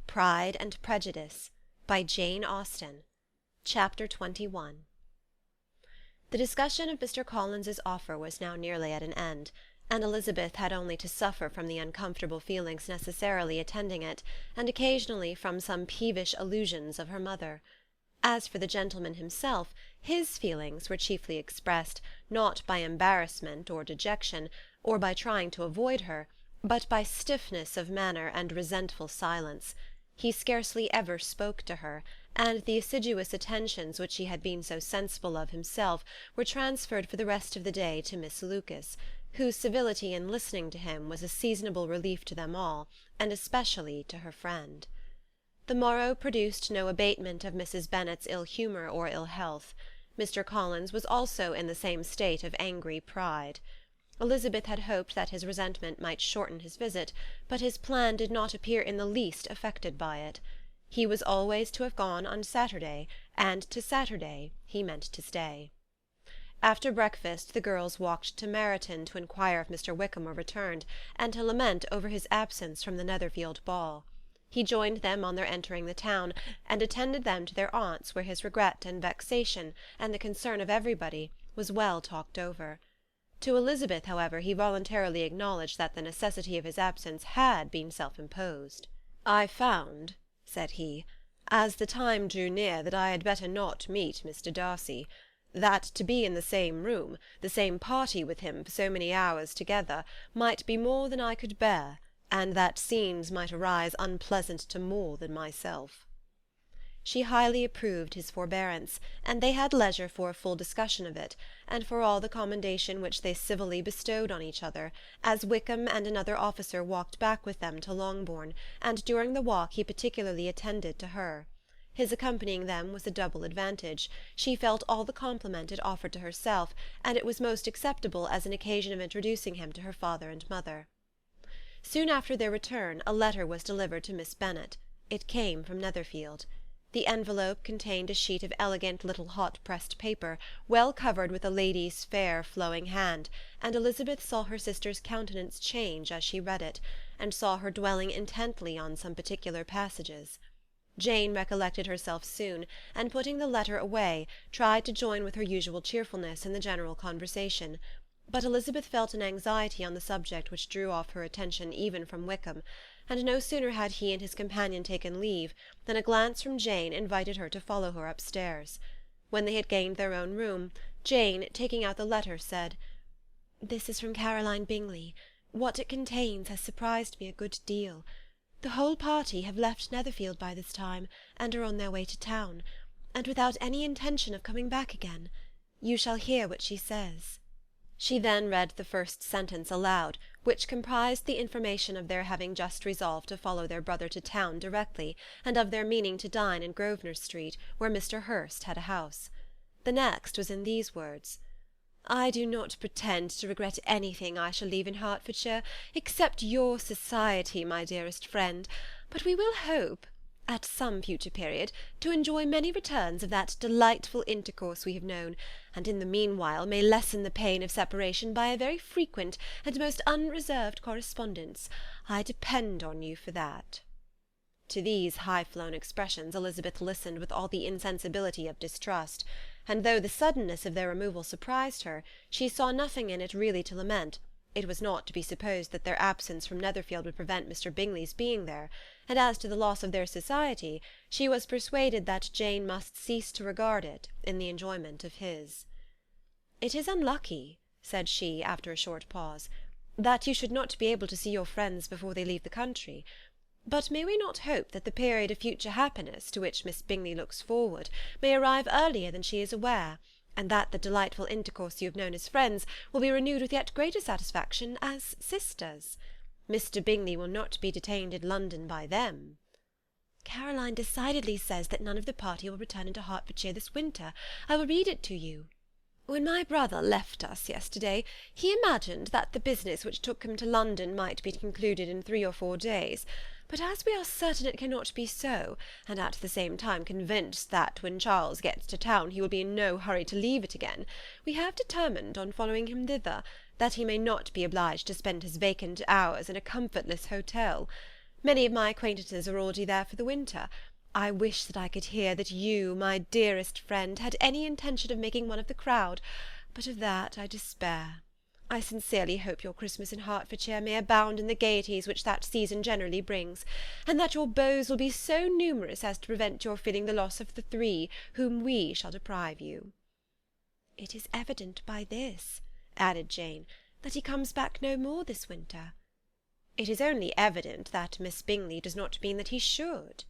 Pride and Prejudice, by Jane Austen. Chapter 21. The discussion of Mr. Collins's offer was now nearly at an end, and Elizabeth had only to suffer from the uncomfortable feelings necessarily attending it, and occasionally from some peevish allusions of her mother. As for the gentleman himself, his feelings were chiefly expressed, not by embarrassment or dejection, or by trying to avoid her, but by stiffness of manner and resentful silence. He scarcely ever spoke to her, and the assiduous attentions which he had been so sensible of himself were transferred for the rest of the day to Miss Lucas, whose civility in listening to him was a seasonable relief to them all, and especially to her friend. The morrow produced no abatement of Mrs. Bennet's ill humour or ill health. Mr. Collins was also in the same state of angry pride. Elizabeth had hoped that his resentment might shorten his visit, but his plan did not appear in the least affected by it. He was always to have gone on Saturday, and to Saturday he meant to stay. After breakfast the girls walked to Meryton to inquire if Mr. Wickham were returned, and to lament over his absence from the Netherfield ball. He joined them on their entering the town, and attended them to their aunt's, where his regret and vexation, and the concern of everybody, was well talked over. To Elizabeth, however, he voluntarily acknowledged that the necessity of his absence had been self-imposed. "I found," said he, "as the time drew near, that I had better not meet Mr. Darcy; that to be in the same room, the same party with him for so many hours together, might be more than I could bear, and that scenes might arise unpleasant to more than myself." She highly approved his forbearance, and they had leisure for a full discussion of it, and for all the commendation which they civilly bestowed on each other, as Wickham and another officer walked back with them to Longbourn, and during the walk he particularly attended to her. His accompanying them was a double advantage. She felt all the compliment it offered to herself, and it was most acceptable as an occasion of introducing him to her father and mother. Soon after their return a letter was delivered to Miss Bennet. It came from Netherfield. The envelope contained a sheet of elegant little hot-pressed paper, well covered with a lady's fair flowing hand, and Elizabeth saw her sister's countenance change as she read it, and saw her dwelling intently on some particular passages. Jane recollected herself soon, and putting the letter away, tried to join with her usual cheerfulness in the general conversation. But Elizabeth felt an anxiety on the subject which drew off her attention even from Wickham, and no sooner had he and his companion taken leave than a glance from Jane invited her to follow her upstairs. When they had gained their own room, Jane, taking out the letter, said, "This is from Caroline Bingley. What it contains has surprised me a good deal. The whole party have left Netherfield by this time, and are on their way to town, and without any intention of coming back again. You shall hear what she says." She then read the first sentence aloud, which comprised the information of their having just resolved to follow their brother to town directly, and of their meaning to dine in Grosvenor Street, where Mr. Hurst had a house. The next was in these words: "I do not pretend to regret anything I shall leave in Hertfordshire, except your society, my dearest friend, but we will hope, at some future period, to enjoy many returns of that delightful intercourse we have known, and in the meanwhile may lessen the pain of separation by a very frequent and most unreserved correspondence. I depend on you for that." To these high-flown expressions Elizabeth listened with all the insensibility of distrust, and though the suddenness of their removal surprised her, she saw nothing in it really to lament. It was not to be supposed that their absence from Netherfield would prevent Mr. Bingley's being there, and as to the loss of their society, she was persuaded that Jane must cease to regard it in the enjoyment of his. "It is unlucky," said she, after a short pause, "that you should not be able to see your friends before they leave the country. But may we not hope that the period of future happiness to which Miss Bingley looks forward may arrive earlier than she is aware, and that the delightful intercourse you have known as friends will be renewed with yet greater satisfaction as sisters? Mr. Bingley will not be detained in London by them." "Caroline decidedly says that none of the party will return into Hertfordshire this winter. I will read it to you. When my brother left us yesterday, he imagined that the business which took him to London might be concluded in 3 or 4 days, but as we are certain it cannot be so, and at the same time convinced that when Charles gets to town he will be in no hurry to leave it again, we have determined on following him thither, that he may not be obliged to spend his vacant hours in a comfortless hotel. Many of my acquaintances are already there for the winter. I wish that I could hear that you, my dearest friend, had any intention of making one of the crowd, but of that I despair. I sincerely hope your Christmas in Hertfordshire may abound in the gaieties which that season generally brings, and that your beaux will be so numerous as to prevent your feeling the loss of the 3 whom we shall deprive you. It is evident by this, added Jane, that he comes back no more this winter. It is only evident that Miss Bingley does not mean that he should.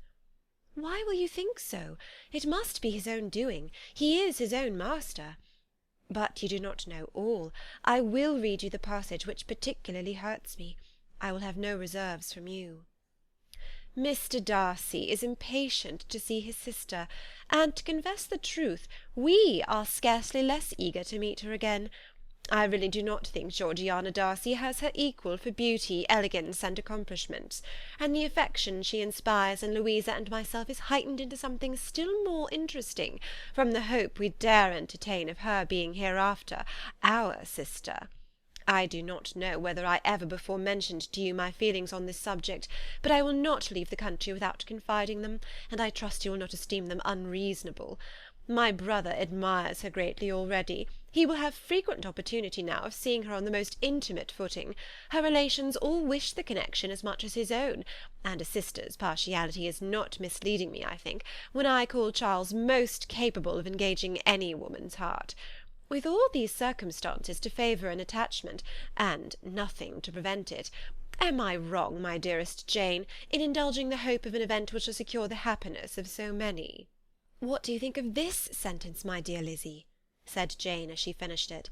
Why will you think so? It must be his own doing. He is his own master. But you do not know all. I will read you the passage which particularly hurts me. I will have no reserves from you. Mr. Darcy is impatient to see his sister, and, to confess the truth, we are scarcely less eager to meet her again. I really do not think Georgiana Darcy has her equal for beauty, elegance, and accomplishments, and the affection she inspires in Louisa and myself is heightened into something still more interesting from the hope we dare entertain of her being hereafter our sister. I do not know whether I ever before mentioned to you my feelings on this subject, but I will not leave the country without confiding them, and I trust you will not esteem them unreasonable. My brother admires her greatly already. He will have frequent opportunity now of seeing her on the most intimate footing. Her relations all wish the connection as much as his own, and a sister's partiality is not misleading me, I think, when I call Charles most capable of engaging any woman's heart. With all these circumstances to favour an attachment, and nothing to prevent it, am I wrong, my dearest Jane, in indulging the hope of an event which will secure the happiness of so many? What do you think of this sentence, my dear Lizzy? Said Jane as she finished it.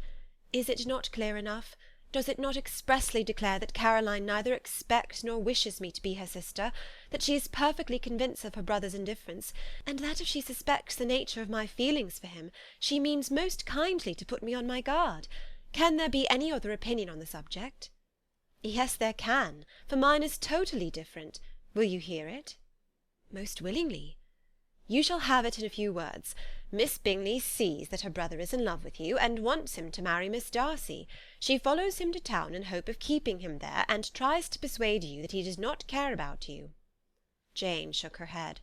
Is it not clear enough? Does it not expressly declare that Caroline neither expects nor wishes me to be her sister, that she is perfectly convinced of her brother's indifference, and that if she suspects the nature of my feelings for him, she means most kindly to put me on my guard? Can there be any other opinion on the subject? Yes, there can, for mine is totally different. Will you hear it? Most willingly. You shall have it in a few words. Miss Bingley sees that her brother is in love with you, and wants him to marry Miss Darcy. She follows him to town in hope of keeping him there, and tries to persuade you that he does not care about you. Jane shook her head.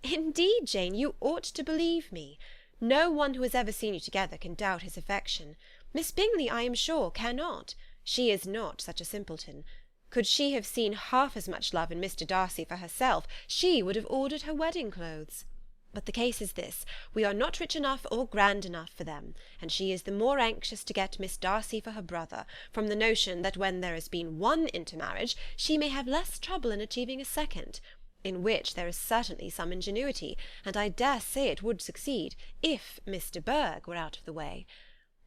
Indeed, Jane, you ought to believe me. No one who has ever seen you together can doubt his affection. Miss Bingley, I am sure, cannot. She is not such a simpleton. Could she have seen half as much love in Mr. Darcy for herself, she would have ordered her wedding clothes. But the case is this, we are not rich enough or grand enough for them, and she is the more anxious to get Miss Darcy for her brother, from the notion that when there has been one intermarriage, she may have less trouble in achieving a second, in which there is certainly some ingenuity, and I dare say it would succeed, if Miss de Bourgh were out of the way.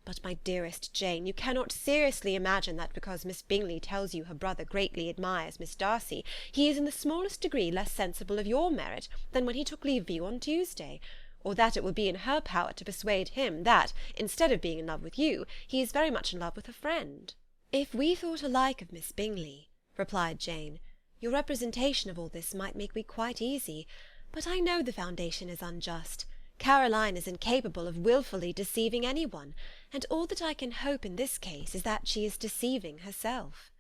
But, my dearest Jane, you cannot seriously imagine that because Miss Bingley tells you her brother greatly admires Miss Darcy, he is in the smallest degree less sensible of your merit than when he took leave of you on Tuesday, or that it will be in her power to persuade him that, instead of being in love with you, he is very much in love with a friend. If we thought alike of Miss Bingley, replied Jane, your representation of all this might make me quite easy, but I know the foundation is unjust. Caroline is incapable of wilfully deceiving any one, and all that I can hope in this case is that she is deceiving herself.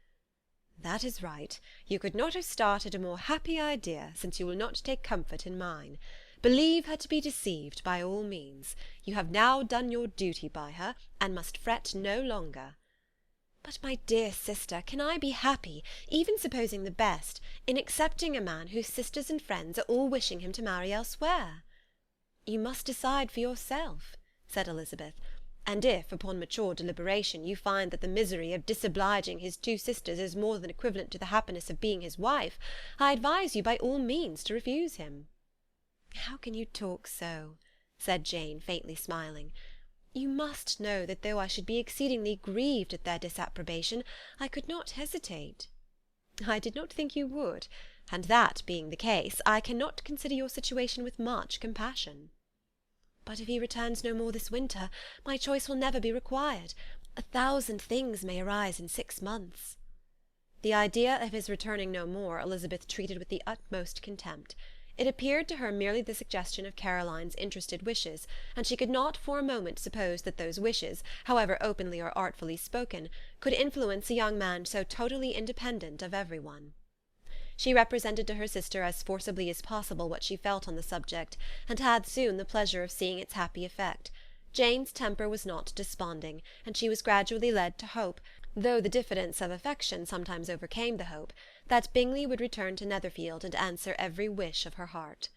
That is right. You could not have started a more happy idea, since you will not take comfort in mine. Believe her to be deceived by all means. You have now done your duty by her, and must fret no longer. But, my dear sister, can I be happy, even supposing the best, in accepting a man whose sisters and friends are all wishing him to marry elsewhere? You must decide for yourself, said Elizabeth, and if, upon mature deliberation, you find that the misery of disobliging his 2 sisters is more than equivalent to the happiness of being his wife, I advise you by all means to refuse him. How can you talk so? Said Jane, faintly smiling. You must know that though I should be exceedingly grieved at their disapprobation, I could not hesitate. I did not think you would, and that being the case, I cannot consider your situation with much compassion. But if he returns no more this winter, my choice will never be required. 1,000 things may arise in 6 months. The idea of his returning no more Elizabeth treated with the utmost contempt. It appeared to her merely the suggestion of Caroline's interested wishes, and she could not for a moment suppose that those wishes, however openly or artfully spoken, could influence a young man so totally independent of every one. She represented to her sister as forcibly as possible what she felt on the subject, and had soon the pleasure of seeing its happy effect. Jane's temper was not desponding, and she was gradually led to hope, though the diffidence of affection sometimes overcame the hope, that Bingley would return to Netherfield and answer every wish of her heart.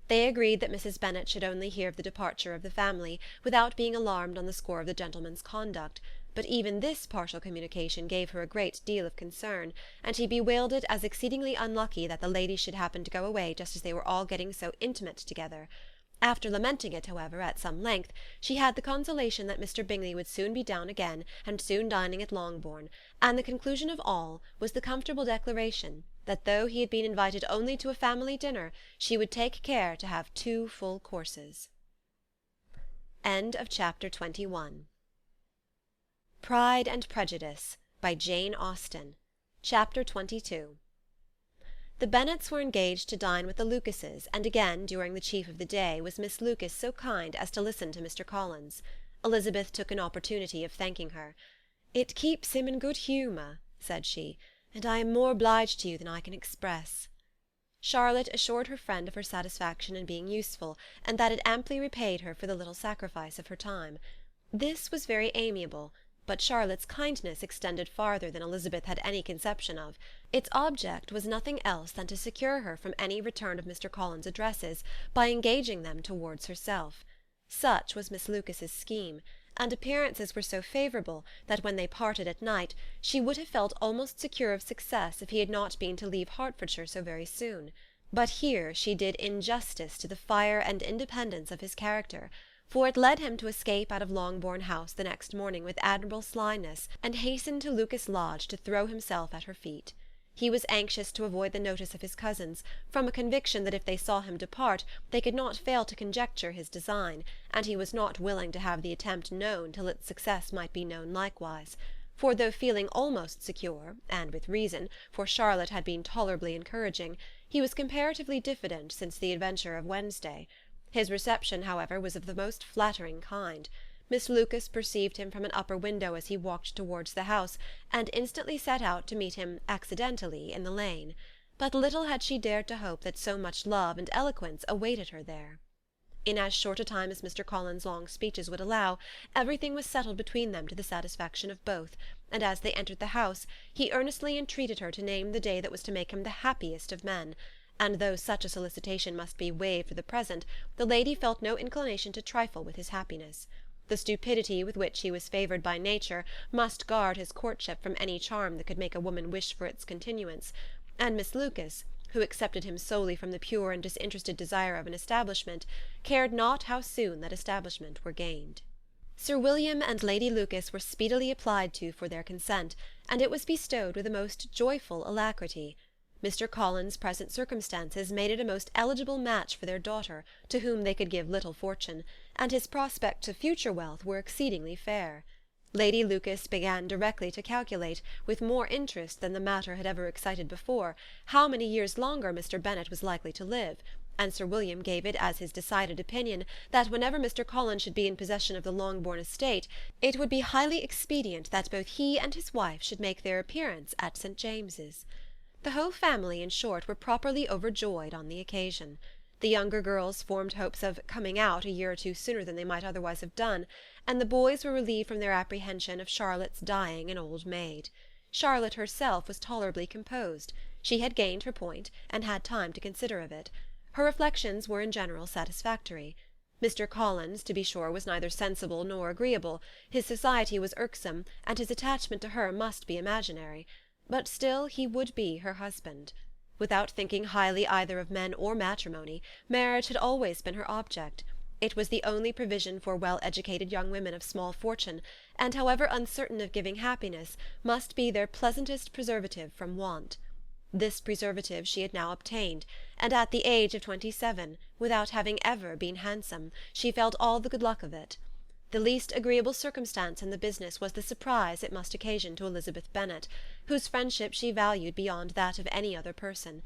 They agreed that Mrs. Bennet should only hear of the departure of the family, without being alarmed on the score of the gentleman's conduct, but even this partial communication gave her a great deal of concern, and she bewailed it as exceedingly unlucky that the ladies should happen to go away just as they were all getting so intimate together. After lamenting it, however, at some length, she had the consolation that Mr. Bingley would soon be down again, and soon dining at Longbourn, and the conclusion of all was the comfortable declaration that though he had been invited only to a family dinner, she would take care to have 2 full courses. Chapter 21. Pride and Prejudice, by Jane Austen. Chapter 22. The Bennets were engaged to dine with the Lucases, and again, during the chief of the day, was Miss Lucas so kind as to listen to Mr. Collins. Elizabeth took an opportunity of thanking her. "It keeps him in good humour," said she, "and I am more obliged to you than I can express." Charlotte assured her friend of her satisfaction in being useful, and that it amply repaid her for the little sacrifice of her time. This was very amiable, but Charlotte's kindness extended farther than Elizabeth had any conception of. Its object was nothing else than to secure her from any return of Mr. Collins's addresses by engaging them towards herself. Such was Miss Lucas's scheme, and appearances were so favourable that when they parted at night she would have felt almost secure of success if he had not been to leave Hertfordshire so very soon. But here she did injustice to the fire and independence of his character, for it led him to escape out of Longbourn House the next morning with admirable slyness, and hasten to Lucas Lodge to throw himself at her feet. He was anxious to avoid the notice of his cousins, from a conviction that if they saw him depart they could not fail to conjecture his design, and he was not willing to have the attempt known till its success might be known likewise. For though feeling almost secure, and with reason, for Charlotte had been tolerably encouraging, he was comparatively diffident since the adventure of Wednesday. His reception, however, was of the most flattering kind. Miss Lucas perceived him from an upper window as he walked towards the house, and instantly set out to meet him accidentally in the lane. But little had she dared to hope that so much love and eloquence awaited her there. In as short a time as Mr. Collins's long speeches would allow, everything was settled between them to the satisfaction of both, and as they entered the house, he earnestly entreated her to name the day that was to make him the happiest of men. And though such a solicitation must be waived for the present, the lady felt no inclination to trifle with his happiness. The stupidity with which he was favoured by nature must guard his courtship from any charm that could make a woman wish for its continuance, and Miss Lucas, who accepted him solely from the pure and disinterested desire of an establishment, cared not how soon that establishment were gained. Sir William and Lady Lucas were speedily applied to for their consent, and it was bestowed with a most joyful alacrity. Mr. Collins's present circumstances made it a most eligible match for their daughter, to whom they could give little fortune, and his prospects of future wealth were exceedingly fair. Lady Lucas began directly to calculate, with more interest than the matter had ever excited before, how many years longer Mr. Bennet was likely to live, and Sir William gave it as his decided opinion that whenever Mr. Collins should be in possession of the Longbourn estate, it would be highly expedient that both he and his wife should make their appearance at St. James's. The whole family, in short, were properly overjoyed on the occasion. The younger girls formed hopes of "coming out" a year or 2 sooner than they might otherwise have done, and the boys were relieved from their apprehension of Charlotte's dying an old maid. Charlotte herself was tolerably composed. She had gained her point, and had time to consider of it. Her reflections were in general satisfactory. Mr. Collins, to be sure, was neither sensible nor agreeable. His society was irksome, and his attachment to her must be imaginary. But still he would be her husband. Without thinking highly either of men or matrimony, marriage had always been her object. It was the only provision for well-educated young women of small fortune, and, however uncertain of giving happiness, must be their pleasantest preservative from want. This preservative she had now obtained, and at the age of 27, without having ever been handsome, she felt all the good luck of it. The least agreeable circumstance in the business was the surprise it must occasion to Elizabeth Bennet, whose friendship she valued beyond that of any other person.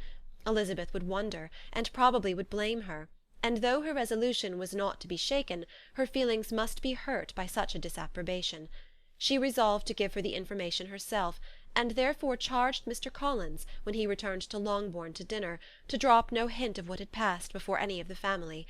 Elizabeth would wonder, and probably would blame her, and though her resolution was not to be shaken, her feelings must be hurt by such a disapprobation. She resolved to give her the information herself, and therefore charged Mr. Collins, when he returned to Longbourn to dinner, to drop no hint of what had passed before any of the family.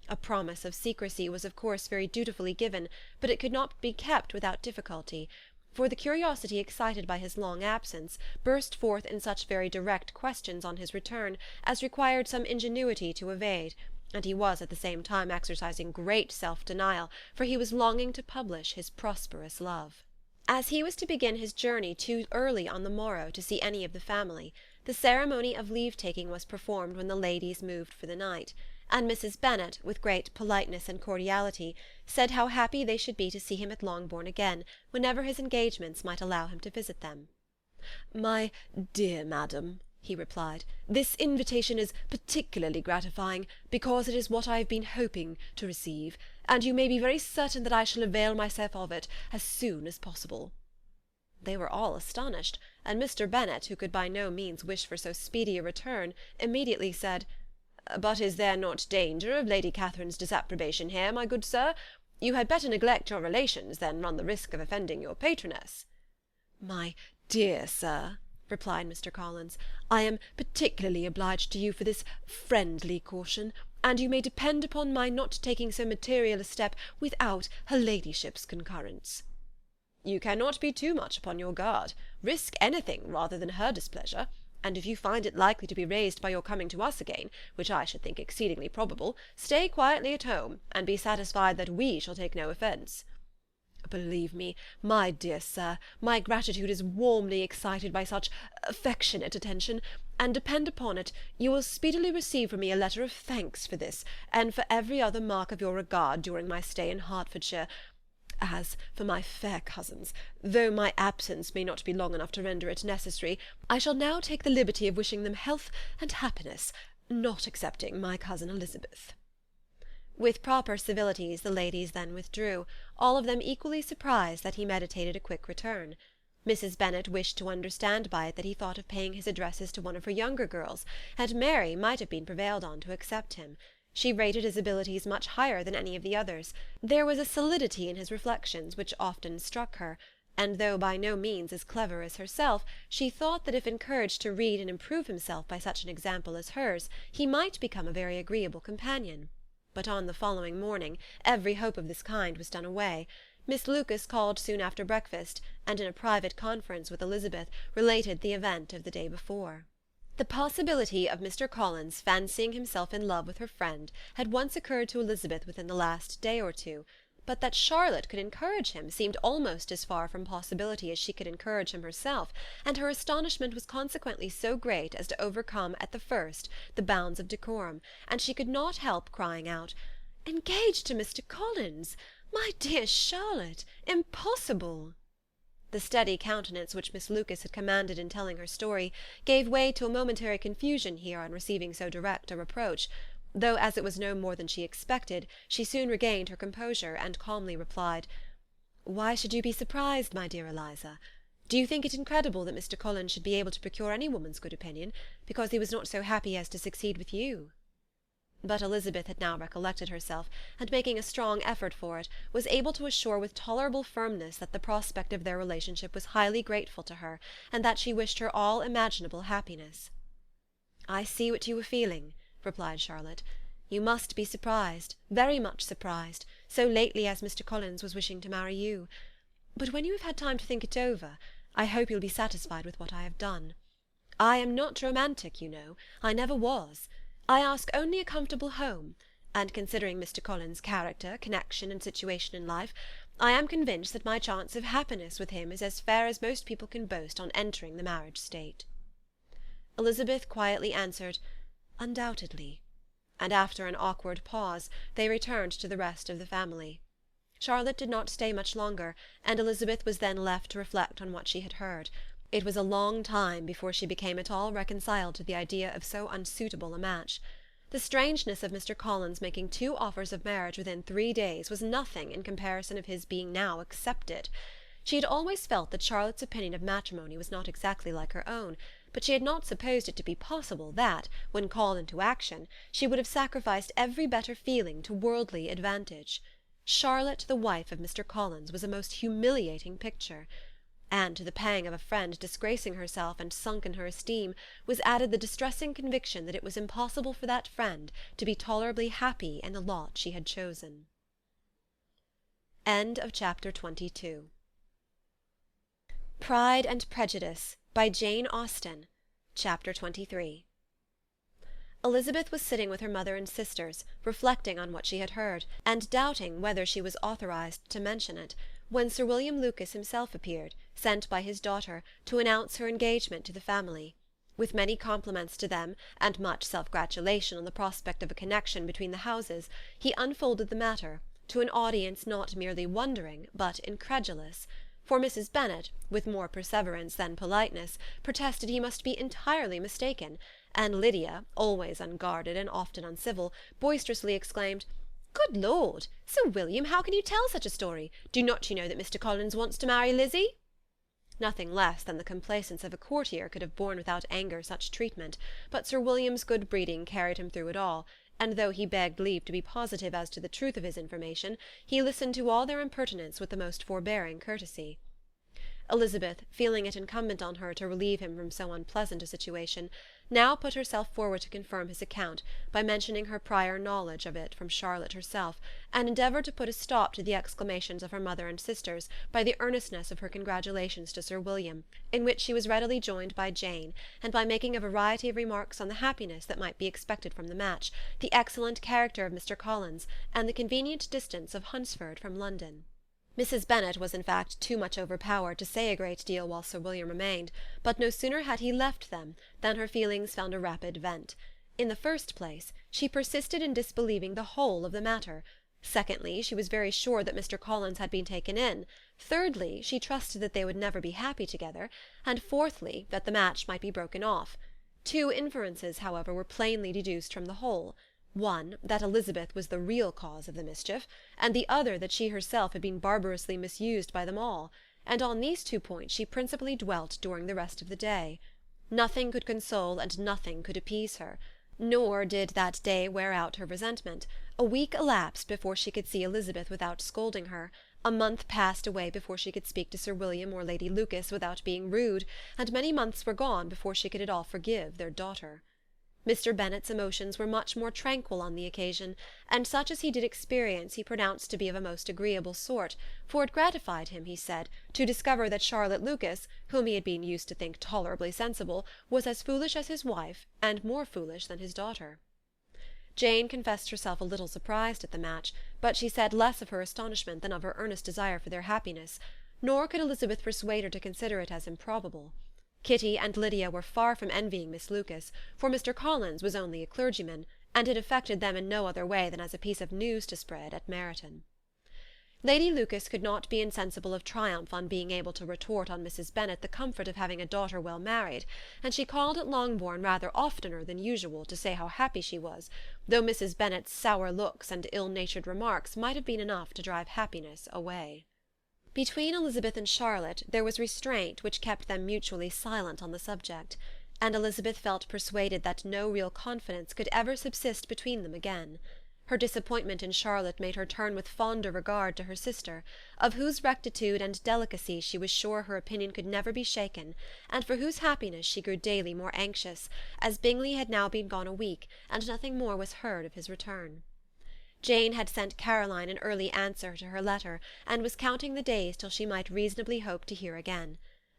A promise of secrecy was of course very dutifully given, but it could not be kept without difficulty, for the curiosity excited by his long absence burst forth in such very direct questions on his return as required some ingenuity to evade, and he was at the same time exercising great self-denial, for he was longing to publish his prosperous love. As he was to begin his journey too early on the morrow to see any of the family, the ceremony of leave-taking was performed when the ladies moved for the night, and Mrs. Bennet, with great politeness and cordiality, said how happy they should be to see him at Longbourn again, whenever his engagements might allow him to visit them. "My dear madam," he replied, "this invitation is particularly gratifying, because it is what I have been hoping to receive, and you may be very certain that I shall avail myself of it as soon as possible." They were all astonished, and Mr. Bennet, who could by no means wish for so speedy a return, immediately said, "But is there not danger of Lady Catherine's disapprobation here, my good sir? You had better neglect your relations than run the risk of offending your patroness." "My dear sir," replied Mr. Collins, "I am particularly obliged to you for this friendly caution, and you may depend upon my not taking so material a step without her ladyship's concurrence." "You cannot be too much upon your guard. Risk anything rather than her displeasure, and if you find it likely to be raised by your coming to us again, which I should think exceedingly probable, stay quietly at home, and be satisfied that we shall take no offence." "Believe me, my dear sir, my gratitude is warmly excited by such affectionate attention, and depend upon it, you will speedily receive from me a letter of thanks for this, and for every other mark of your regard during my stay in Hertfordshire. As for my fair cousins, though my absence may not be long enough to render it necessary, I shall now take the liberty of wishing them health and happiness, not excepting my cousin Elizabeth." With proper civilities the ladies then withdrew, all of them equally surprised that he meditated a quick return. Mrs. Bennet wished to understand by it that he thought of paying his addresses to one of her younger girls, and Mary might have been prevailed on to accept him. She rated his abilities much higher than any of the others. There was a solidity in his reflections which often struck her, and though by no means as clever as herself, she thought that if encouraged to read and improve himself by such an example as hers, he might become a very agreeable companion. But on the following morning every hope of this kind was done away. Miss Lucas called soon after breakfast, and in a private conference with Elizabeth related the event of the day before. The possibility of Mr. Collins fancying himself in love with her friend had once occurred to Elizabeth within the last day or two, but that Charlotte could encourage him seemed almost as far from possibility as she could encourage him herself, and her astonishment was consequently so great as to overcome at the first the bounds of decorum, and she could not help crying out, "Engaged to Mr. Collins! My dear Charlotte! Impossible!" The steady countenance which Miss Lucas had commanded in telling her story gave way to a momentary confusion here on receiving so direct a reproach, though as it was no more than she expected, she soon regained her composure, and calmly replied, "Why should you be surprised, my dear Eliza? Do you think it incredible that Mr. Collins should be able to procure any woman's good opinion, because he was not so happy as to succeed with you?" But Elizabeth had now recollected herself, and making a strong effort for it, was able to assure with tolerable firmness that the prospect of their relationship was highly grateful to her, and that she wished her all imaginable happiness. "I see what you were feeling," replied Charlotte. "You must be surprised, very much surprised, so lately as Mr. Collins was wishing to marry you. But when you have had time to think it over, I hope you'll be satisfied with what I have done. I am not romantic, you know. I never was. I ask only a comfortable home, and considering Mr. Collins' character, connection, and situation in life, I am convinced that my chance of happiness with him is as fair as most people can boast on entering the marriage state." Elizabeth quietly answered, "Undoubtedly," and after an awkward pause they returned to the rest of the family. Charlotte did not stay much longer, and Elizabeth was then left to reflect on what she had heard. It was a long time before she became at all reconciled to the idea of so unsuitable a match. The strangeness of Mr. Collins making 2 offers of marriage within 3 days was nothing in comparison of his being now accepted. She had always felt that Charlotte's opinion of matrimony was not exactly like her own, but she had not supposed it to be possible that, when called into action, she would have sacrificed every better feeling to worldly advantage. Charlotte, the wife of Mr. Collins, was a most humiliating picture. and to the pang of a friend disgracing herself and sunk in her esteem was added the distressing conviction that it was impossible for that friend to be tolerably happy in the lot she had chosen. Chapter 22. Pride and Prejudice by Jane Austen. Chapter 23. Elizabeth was sitting with her mother and sisters, reflecting on what she had heard, and doubting whether she was authorized to mention it, when Sir William Lucas himself appeared, sent by his daughter, to announce her engagement to the family. With many compliments to them, and much self-gratulation on the prospect of a connection between the houses, he unfolded the matter, to an audience not merely wondering, but incredulous. For Mrs. Bennet, with more perseverance than politeness, protested he must be entirely mistaken, and Lydia, always unguarded and often uncivil, boisterously exclaimed, "Good Lord! Sir William, how can you tell such a story? Do not you know that Mr. Collins wants to marry Lizzie?" Nothing less than the complacence of a courtier could have borne without anger such treatment, but Sir William's good breeding carried him through it all, and though he begged leave to be positive as to the truth of his information, he listened to all their impertinence with the most forbearing courtesy. Elizabeth, feeling it incumbent on her to relieve him from so unpleasant a situation, now put herself forward to confirm his account by mentioning her prior knowledge of it from Charlotte herself, and endeavoured to put a stop to the exclamations of her mother and sisters by the earnestness of her congratulations to Sir William, in which she was readily joined by Jane, and by making a variety of remarks on the happiness that might be expected from the match, the excellent character of Mr. Collins, and the convenient distance of Hunsford from London. Mrs. Bennet was in fact too much overpowered to say a great deal while Sir William remained, but no sooner had he left them than her feelings found a rapid vent. In the first place, she persisted in disbelieving the whole of the matter. Secondly, she was very sure that Mr. Collins had been taken in. Thirdly, she trusted that they would never be happy together. And fourthly, that the match might be broken off. Two inferences, however, were plainly deduced from the whole. One, that Elizabeth was the real cause of the mischief, and the other that she herself had been barbarously misused by them all, and on these 2 points she principally dwelt during the rest of the day. Nothing could console and nothing could appease her, nor did that day wear out her resentment. A week elapsed before she could see Elizabeth without scolding her, a month passed away before she could speak to Sir William or Lady Lucas without being rude, and many months were gone before she could at all forgive their daughter. Mr. Bennet's emotions were much more tranquil on the occasion, and such as he did experience he pronounced to be of a most agreeable sort, for it gratified him, he said, to discover that Charlotte Lucas, whom he had been used to think tolerably sensible, was as foolish as his wife, and more foolish than his daughter. Jane confessed herself a little surprised at the match, but she said less of her astonishment than of her earnest desire for their happiness, nor could Elizabeth persuade her to consider it as improbable. Kitty and Lydia were far from envying Miss Lucas, for Mr. Collins was only a clergyman, and it affected them in no other way than as a piece of news to spread at Meryton. Lady Lucas could not be insensible of triumph on being able to retort on Mrs. Bennet the comfort of having a daughter well married, and she called at Longbourn rather oftener than usual to say how happy she was, though Mrs. Bennet's sour looks and ill-natured remarks might have been enough to drive happiness away. Between Elizabeth and Charlotte there was restraint which kept them mutually silent on the subject, and Elizabeth felt persuaded that no real confidence could ever subsist between them again. Her disappointment in Charlotte made her turn with fonder regard to her sister, of whose rectitude and delicacy she was sure her opinion could never be shaken, and for whose happiness she grew daily more anxious, as Bingley had now been gone a week, and nothing more was heard of his return. Jane had sent Caroline an early answer to her letter, and was counting the days till she might reasonably hope to hear again.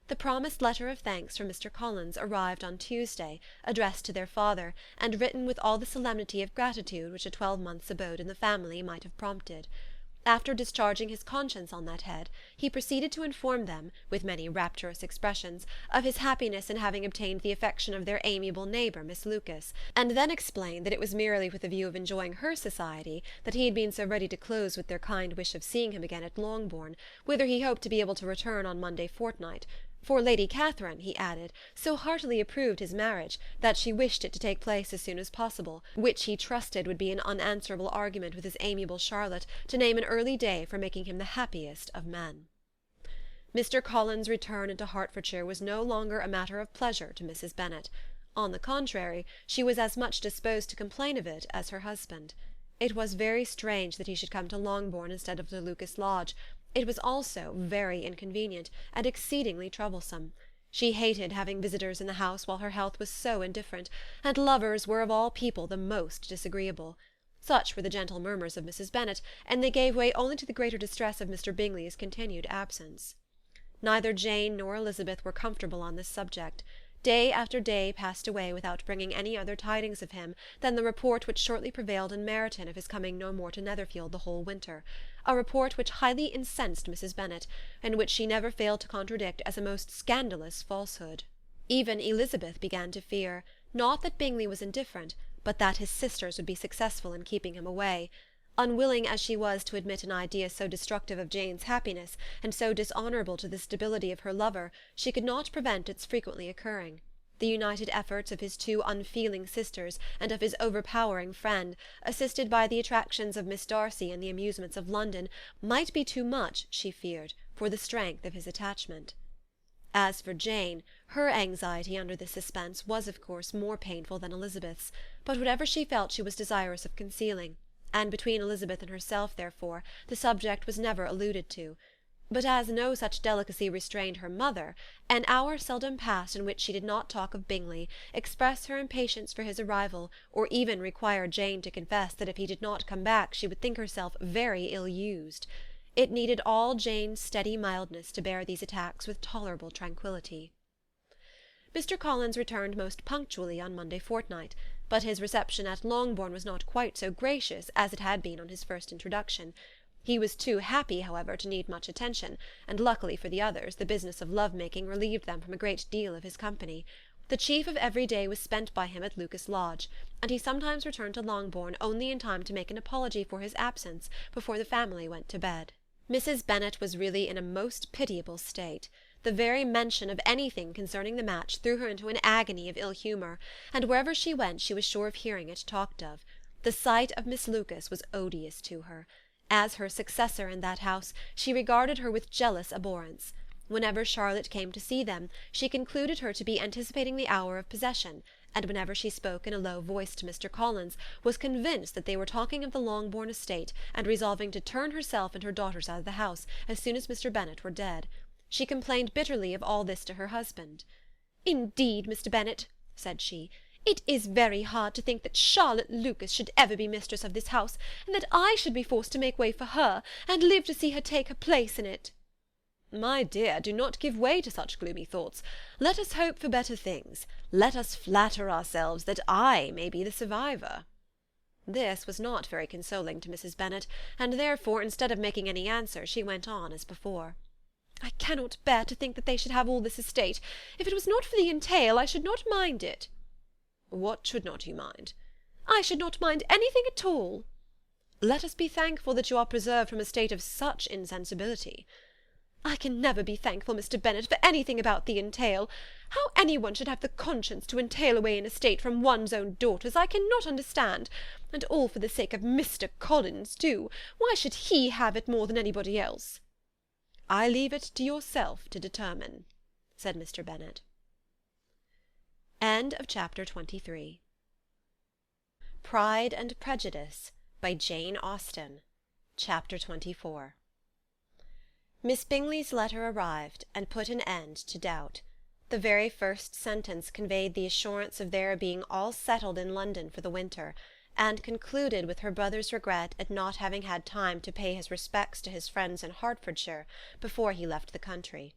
The promised letter of thanks from Mr. Collins arrived on Tuesday, addressed to their father, and written with all the solemnity of gratitude which a 12-month's abode in the family might have prompted. After discharging his conscience on that head, he proceeded to inform them, with many rapturous expressions, of his happiness in having obtained the affection of their amiable neighbour, Miss Lucas, and then explained that it was merely with the view of enjoying her society that he had been so ready to close with their kind wish of seeing him again at Longbourn, whither he hoped to be able to return on Monday fortnight. For Lady Catherine, he added, so heartily approved his marriage, that she wished it to take place as soon as possible, which he trusted would be an unanswerable argument with his amiable Charlotte to name an early day for making him the happiest of men. Mr. Collins' return into Hertfordshire was no longer a matter of pleasure to Mrs. Bennet. On the contrary, she was as much disposed to complain of it as her husband. It was very strange that he should come to Longbourn instead of to Lucas Lodge, It was also very inconvenient, and exceedingly troublesome. She hated having visitors in the house while her health was so indifferent, and lovers were of all people the most disagreeable. Such were the gentle murmurs of Mrs. Bennet, and they gave way only to the greater distress of Mr. Bingley's continued absence. Neither Jane nor Elizabeth were comfortable on this subject. Day after day passed away without bringing any other tidings of him than the report which shortly prevailed in Meryton of his coming no more to Netherfield the whole winter, a report which highly incensed Mrs. Bennet, and which she never failed to contradict as a most scandalous falsehood. Even Elizabeth began to fear, not that Bingley was indifferent, but that his sisters would be successful in keeping him away. Unwilling as she was to admit an idea so destructive of Jane's happiness, and so dishonourable to the stability of her lover, she could not prevent its frequently occurring. The united efforts of his two unfeeling sisters, and of his overpowering friend, assisted by the attractions of Miss Darcy and the amusements of London, might be too much, she feared, for the strength of his attachment. As for Jane, her anxiety under this suspense was of course more painful than Elizabeth's, but whatever she felt she was desirous of concealing, and between Elizabeth and herself, therefore, the subject was never alluded to. But as no such delicacy restrained her mother, an hour seldom passed in which she did not talk of Bingley, express her impatience for his arrival, or even require Jane to confess that if he did not come back she would think herself very ill-used. It needed all Jane's steady mildness to bear these attacks with tolerable tranquillity. Mr. Collins returned most punctually on Monday fortnight, but his reception at Longbourn was not quite so gracious as it had been on his first introduction. He was too happy, however, to need much attention, and luckily for the others, the business of love-making relieved them from a great deal of his company. The chief of every day was spent by him at Lucas Lodge, and he sometimes returned to Longbourn only in time to make an apology for his absence before the family went to bed. Mrs. Bennet was really in a most pitiable state. The very mention of anything concerning the match threw her into an agony of ill-humour, and wherever she went she was sure of hearing it talked of. The sight of Miss Lucas was odious to her. As her successor in that house, she regarded her with jealous abhorrence. Whenever Charlotte came to see them, she concluded her to be anticipating the hour of possession, and whenever she spoke in a low voice to Mr. Collins, was convinced that they were talking of the Longbourn estate, and resolving to turn herself and her daughters out of the house as soon as Mr. Bennet were dead. She complained bitterly of all this to her husband. "Indeed, Mr. Bennet," said she, "it is very hard to think that Charlotte Lucas should ever be mistress of this house, and that I should be forced to make way for her, and live to see her take her place in it." "My dear, do not give way to such gloomy thoughts. Let us hope for better things. Let us flatter ourselves that I may be the survivor." This was not very consoling to Mrs. Bennet, and therefore, instead of making any answer, she went on as before. "I cannot bear to think that they should have all this estate. If it was not for the entail, I should not mind it." "What should not you mind?" "I should not mind anything at all." "Let us be thankful that you are preserved from a state of such insensibility." "I can never be thankful, Mr. Bennet, for anything about the entail. How any one should have the conscience to entail away an estate from one's own daughters, I cannot understand. And all for the sake of Mr. Collins, too. Why should he have it more than anybody else?" "I leave it to yourself to determine," said Mr. Bennet. End of chapter 23. Pride and Prejudice by Jane Austen. Chapter 24. Miss Bingley's letter arrived, and put an end to doubt. The very first sentence conveyed the assurance of their being all settled in London for the winter, and concluded with her brother's regret at not having had time to pay his respects to his friends in Hertfordshire before he left the country.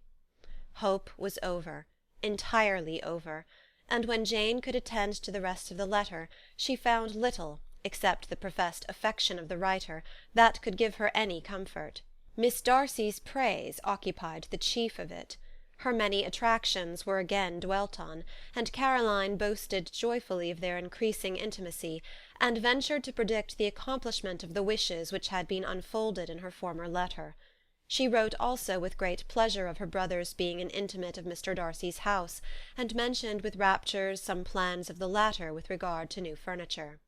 Hope was over, entirely over, and when Jane could attend to the rest of the letter, she found little, except the professed affection of the writer, that could give her any comfort. Miss Darcy's praise occupied the chief of it. Her many attractions were again dwelt on, and Caroline boasted joyfully of their increasing intimacy, and ventured to predict the accomplishment of the wishes which had been unfolded in her former letter. She wrote also with great pleasure of her brother's being an intimate of Mr. Darcy's house, and mentioned with raptures some plans of the latter with regard to new furniture.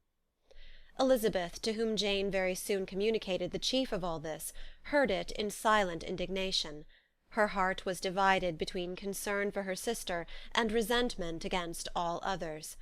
Elizabeth, to whom Jane very soon communicated the chief of all this, heard it in silent indignation. Her heart was divided between concern for her sister and resentment against all others.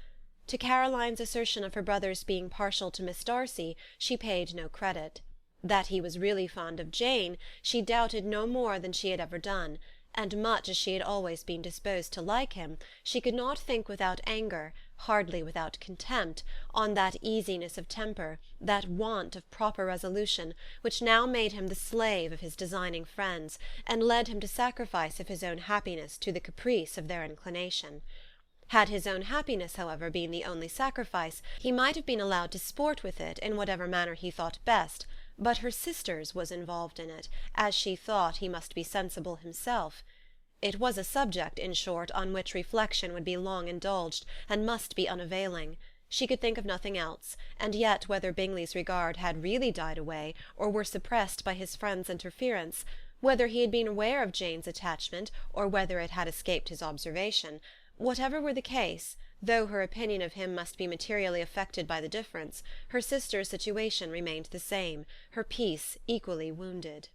To Caroline's assertion of her brother's being partial to Miss Darcy she paid no credit. That he was really fond of Jane, she doubted no more than she had ever done, and much as she had always been disposed to like him, she could not think without anger, hardly without contempt, on that easiness of temper, that want of proper resolution, which now made him the slave of his designing friends, and led him to sacrifice of his own happiness to the caprice of their inclination. Had his own happiness, however, been the only sacrifice, he might have been allowed to sport with it in whatever manner he thought best, but her sister's was involved in it, as she thought he must be sensible himself. It was a subject, in short, on which reflection would be long indulged, and must be unavailing. She could think of nothing else, and yet whether Bingley's regard had really died away, or were suppressed by his friend's interference, whether he had been aware of Jane's attachment, or whether it had escaped his observation, whatever were the case, though her opinion of him must be materially affected by the difference, her sister's situation remained the same, her peace equally wounded.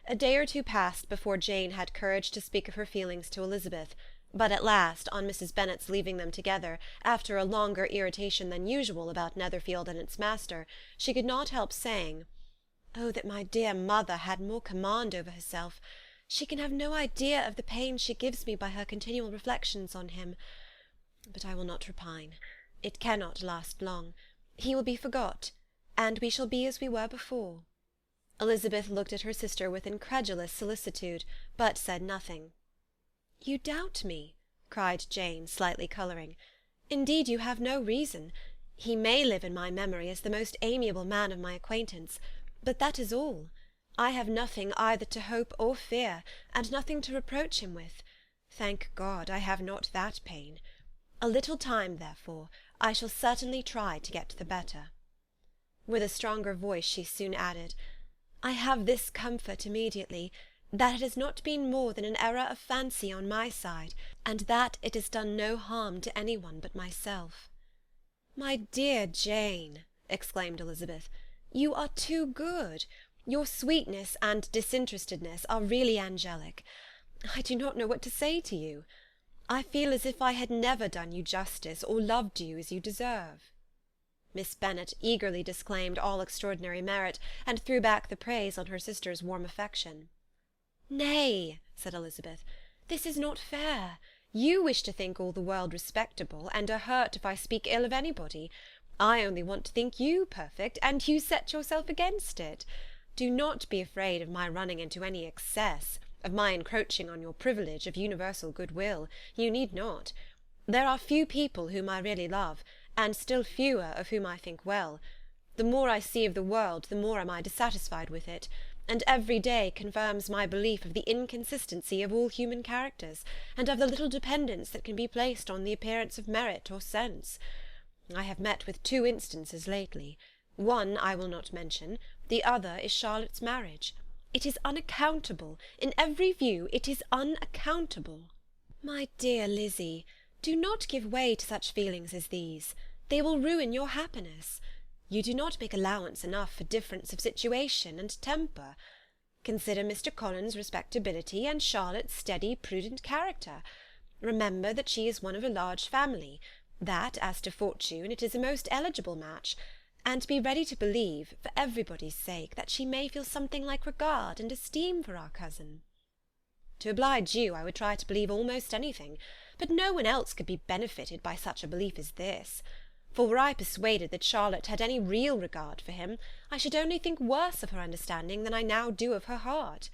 A day or two passed before Jane had courage to speak of her feelings to Elizabeth, but at last, on Mrs. Bennet's leaving them together, after a longer irritation than usual about Netherfield and its master, she could not help saying, "Oh, that my dear mother had more command over herself! She can have no idea of the pain she gives me by her continual reflections on him. But I will not repine. It cannot last long. He will be forgot, and we shall be as we were before." Elizabeth looked at her sister with incredulous solicitude, but said nothing. "You doubt me?" cried Jane, slightly colouring. "Indeed, you have no reason. He may live in my memory as the most amiable man of my acquaintance, but that is all. I have nothing either to hope or fear, and nothing to reproach him with. Thank God, I have not that pain. A little time, therefore, I shall certainly try to get the better." With a stronger voice she soon added, "I have this comfort immediately, that it has not been more than an error of fancy on my side, and that it has done no harm to any one but myself." "My dear Jane," exclaimed Elizabeth, "you are too good. Your sweetness and disinterestedness are really angelic. I do not know what to say to you. I feel as if I had never done you justice, or loved you as you deserve." Miss Bennet eagerly disclaimed all extraordinary merit, and threw back the praise on her sister's warm affection. "Nay," said Elizabeth, "this is not fair. You wish to think all the world respectable, and are hurt if I speak ill of anybody. I only want to think you perfect, and you set yourself against it. Do not be afraid of my running into any excess, of my encroaching on your privilege of universal goodwill. You need not. There are few people whom I really love, and still fewer of whom I think well. The more I see of the world, the more am I dissatisfied with it, and every day confirms my belief of the inconsistency of all human characters, and of the little dependence that can be placed on the appearance of merit or sense. I have met with 2 instances lately. One I will not mention, the other is Charlotte's marriage. It is unaccountable. In every view it is unaccountable." "My dear Lizzy, do not give way to such feelings as these. They will ruin your happiness. You do not make allowance enough for difference of situation and temper. Consider Mr. Collins' respectability, and Charlotte's steady, prudent character. Remember that she is one of a large family, that, as to fortune, it is a most eligible match, and be ready to believe, for everybody's sake, that she may feel something like regard and esteem for our cousin." "To oblige you, I would try to believe almost anything, but no one else could be benefited by such a belief as this. For were I persuaded that Charlotte had any real regard for him, I should only think worse of her understanding than I now do of her heart.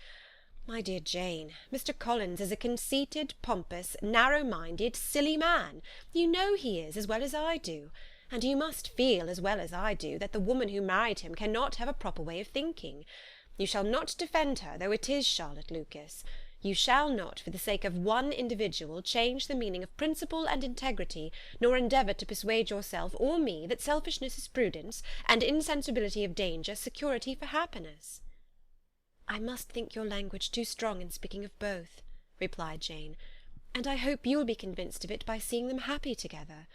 My dear Jane, Mr. Collins is a conceited, pompous, narrow-minded, silly man. You know he is, as well as I do. And you must feel, as well as I do, that the woman who married him cannot have a proper way of thinking. You shall not defend her, though it is Charlotte Lucas. You shall not, for the sake of one individual, change the meaning of principle and integrity, nor endeavour to persuade yourself or me that selfishness is prudence, and insensibility of danger security for happiness." "I must think your language too strong in speaking of both," replied Jane, "and I hope you will be convinced of it by seeing them happy together.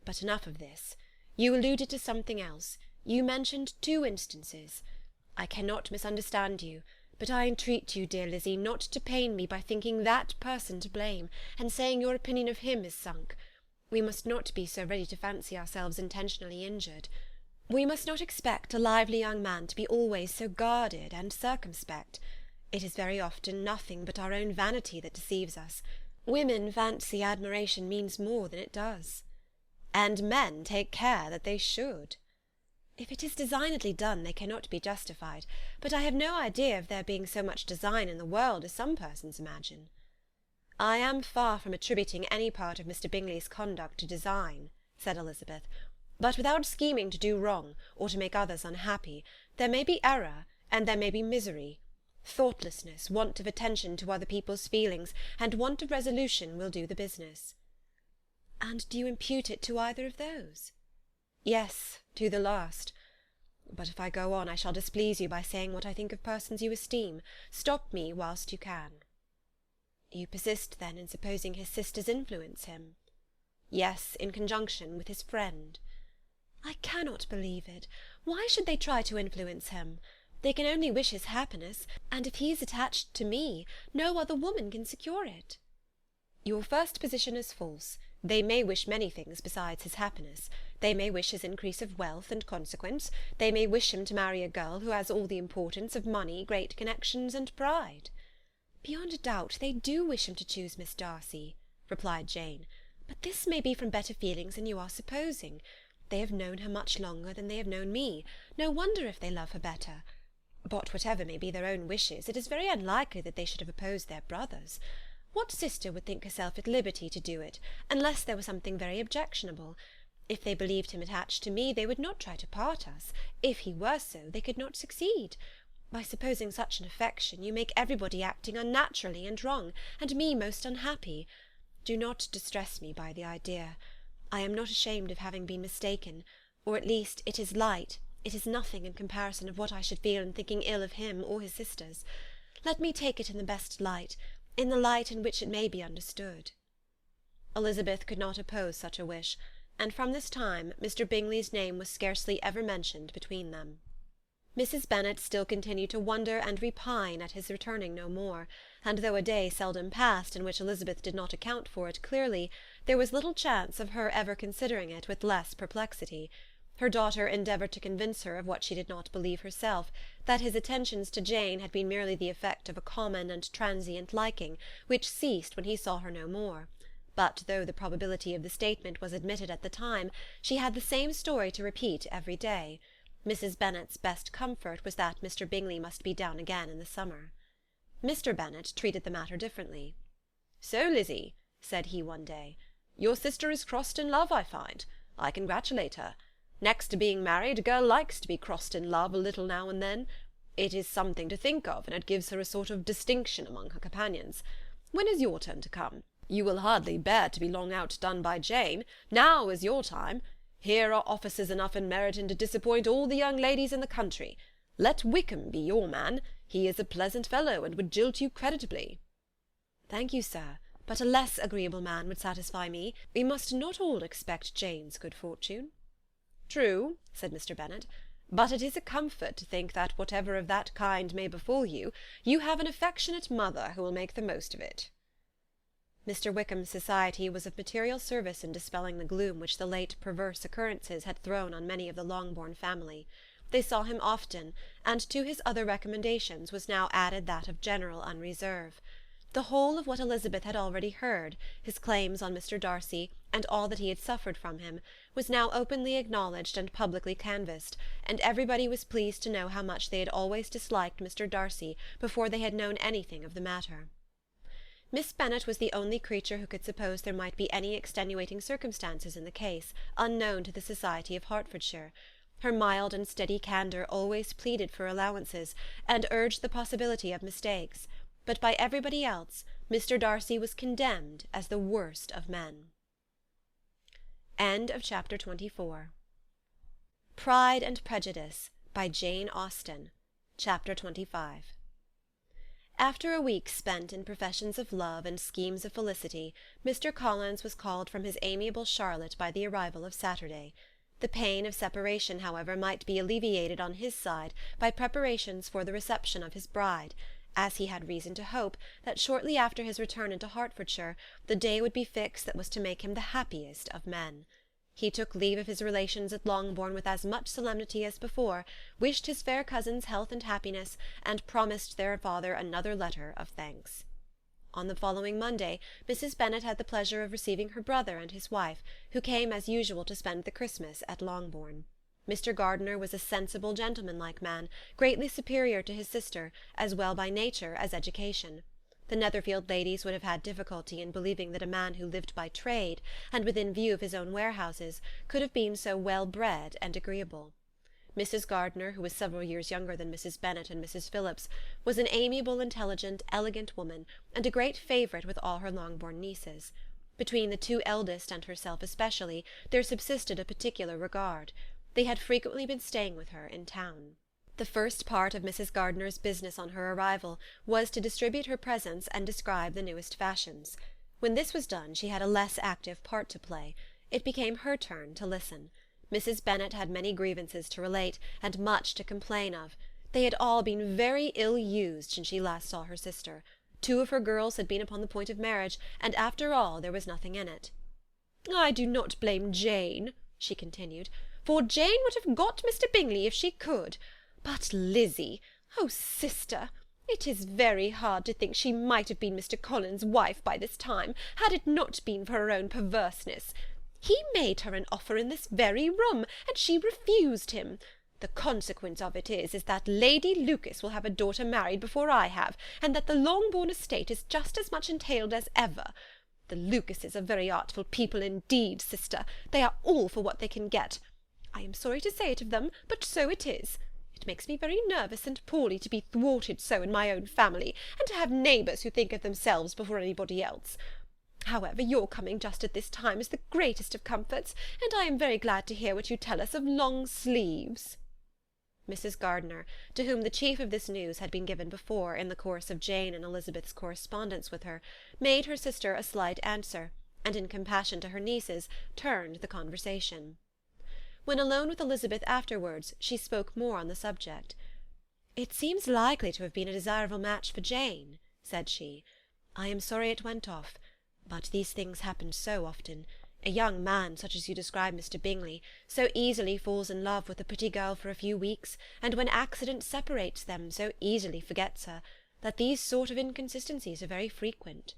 But enough of this. You alluded to something else. You mentioned 2 instances. I cannot misunderstand you, but I entreat you, dear Lizzy, not to pain me by thinking that person to blame, and saying your opinion of him is sunk. We must not be so ready to fancy ourselves intentionally injured. We must not expect a lively young man to be always so guarded and circumspect. It is very often nothing but our own vanity that deceives us. Women fancy admiration means more than it does. And men take care that they should. If it is designedly done, they cannot be justified, but I have no idea of there being so much design in the world as some persons imagine. I am far from attributing any part of Mr. Bingley's conduct to design, said Elizabeth, but without scheming to do wrong, or to make others unhappy, there may be error, and there may be misery. Thoughtlessness, want of attention to other people's feelings, and want of resolution will do the business. And do you impute it to either of those? Yes, to the last. But if I go on, I shall displease you by saying what I think of persons you esteem. Stop me whilst you can. You persist, then, in supposing his sisters influence him? Yes, in conjunction with his friend. I cannot believe it. Why should they try to influence him? They can only wish his happiness, and if he is attached to me, no other woman can secure it. Your first position is false. They may wish many things besides his happiness. They may wish his increase of wealth and consequence. They may wish him to marry a girl who has all the importance of money, great connections, and pride. Beyond a doubt they do wish him to choose Miss Darcy, replied Jane, but this may be from better feelings than you are supposing. They have known her much longer than they have known me. No wonder if they love her better. But whatever may be their own wishes, it is very unlikely that they should have opposed their brothers. What sister would think herself at liberty to do it, unless there was something very objectionable? If they believed him attached to me, they would not try to part us. If he were so, they could not succeed. By supposing such an affection, you make everybody acting unnaturally and wrong, and me most unhappy. Do not distress me by the idea. I am not ashamed of having been mistaken, or at least it is light, it is nothing in comparison of what I should feel in thinking ill of him or his sisters. Let me take it in the best light, in the light in which it may be understood. Elizabeth could not oppose such a wish, and from this time Mr. Bingley's name was scarcely ever mentioned between them. Mrs. Bennet still continued to wonder and repine at his returning no more, and though a day seldom passed in which Elizabeth did not account for it clearly, there was little chance of her ever considering it with less perplexity. Her daughter endeavoured to convince her of what she did not believe herself, that his attentions to Jane had been merely the effect of a common and transient liking, which ceased when he saw her no more. But though the probability of the statement was admitted at the time, she had the same story to repeat every day. Mrs. Bennet's best comfort was that Mr. Bingley must be down again in the summer. Mr. Bennet treated the matter differently. "So, Lizzie," said he one day, "your sister is crossed in love, I find. I congratulate her. Next to being married, a girl likes to be crossed in love a little now and then. It is something to think of, and it gives her a sort of distinction among her companions. When is your turn to come? You will hardly bear to be long outdone by Jane. Now is your time. Here are officers enough in Meryton to disappoint all the young ladies in the country. Let Wickham be your man. He is a pleasant fellow, and would jilt you creditably." "Thank you, sir, but a less agreeable man would satisfy me. We must not all expect Jane's good fortune." "True," said Mr. Bennet, "but it is a comfort to think that whatever of that kind may befall you, you have an affectionate mother who will make the most of it." Mr. Wickham's society was of material service in dispelling the gloom which the late perverse occurrences had thrown on many of the Longbourn family. They saw him often, and to his other recommendations was now added that of general unreserve. The whole of what Elizabeth had already heard, his claims on Mr. Darcy, and all that he had suffered from him, was now openly acknowledged and publicly canvassed, and everybody was pleased to know how much they had always disliked Mr. Darcy before they had known anything of the matter. Miss Bennet was the only creature who could suppose there might be any extenuating circumstances in the case, unknown to the society of Hertfordshire. Her mild and steady candour always pleaded for allowances, and urged the possibility of mistakes, but by everybody else Mr. Darcy was condemned as the worst of men. End of chapter 24. Pride and Prejudice, by Jane Austen. Chapter 25. After a week spent in professions of love and schemes of felicity, Mr. Collins was called from his amiable Charlotte by the arrival of Saturday. The pain of separation, however, might be alleviated on his side by preparations for the reception of his bride, as he had reason to hope that shortly after his return into Hertfordshire the day would be fixed that was to make him the happiest of men. He took leave of his relations at Longbourn with as much solemnity as before, wished his fair cousins health and happiness, and promised their father another letter of thanks. On the following Monday, Mrs. Bennet had the pleasure of receiving her brother and his wife, who came as usual to spend the Christmas at Longbourn. Mr. Gardiner was a sensible, gentlemanlike man, greatly superior to his sister, as well by nature as education. The Netherfield ladies would have had difficulty in believing that a man who lived by trade, and within view of his own warehouses, could have been so well bred and agreeable. Mrs. Gardiner, who was several years younger than Mrs. Bennet and Mrs. Phillips, was an amiable, intelligent, elegant woman, and a great favourite with all her Longbourn nieces. Between the two eldest and herself especially, there subsisted a particular regard. They had frequently been staying with her in town. The first part of Mrs. Gardiner's business on her arrival was to distribute her presents and describe the newest fashions. When this was done she had a less active part to play. It became her turn to listen. Mrs. Bennet had many grievances to relate, and much to complain of. They had all been very ill used since she last saw her sister. 2 of her girls had been upon the point of marriage, and after all there was nothing in it. "I do not blame Jane," she continued, "for Jane would have got Mr. Bingley if she could. But Lizzie, oh, sister, it is very hard to think she might have been Mr. Collins's wife by this time, had it not been for her own perverseness. He made her an offer in this very room, and she refused him. The consequence of it is that Lady Lucas will have a daughter married before I have, and that the Longbourn estate is just as much entailed as ever. The Lucases are very artful people indeed, sister. They are all for what they can get. I am sorry to say it of them, but so it is. It makes me very nervous and poorly to be thwarted so in my own family, and to have neighbours who think of themselves before anybody else. However, your coming just at this time is the greatest of comforts, and I am very glad to hear what you tell us of long sleeves." Mrs. Gardiner, to whom the chief of this news had been given before, in the course of Jane and Elizabeth's correspondence with her, made her sister a slight answer, and in compassion to her nieces, turned the conversation. When alone with Elizabeth afterwards, she spoke more on the subject. "It seems likely to have been a desirable match for Jane," said she. "I am sorry it went off, but these things happen so often. A young man, such as you describe Mr. Bingley, so easily falls in love with a pretty girl for a few weeks, and when accident separates them, so easily forgets her, that these sort of inconsistencies are very frequent."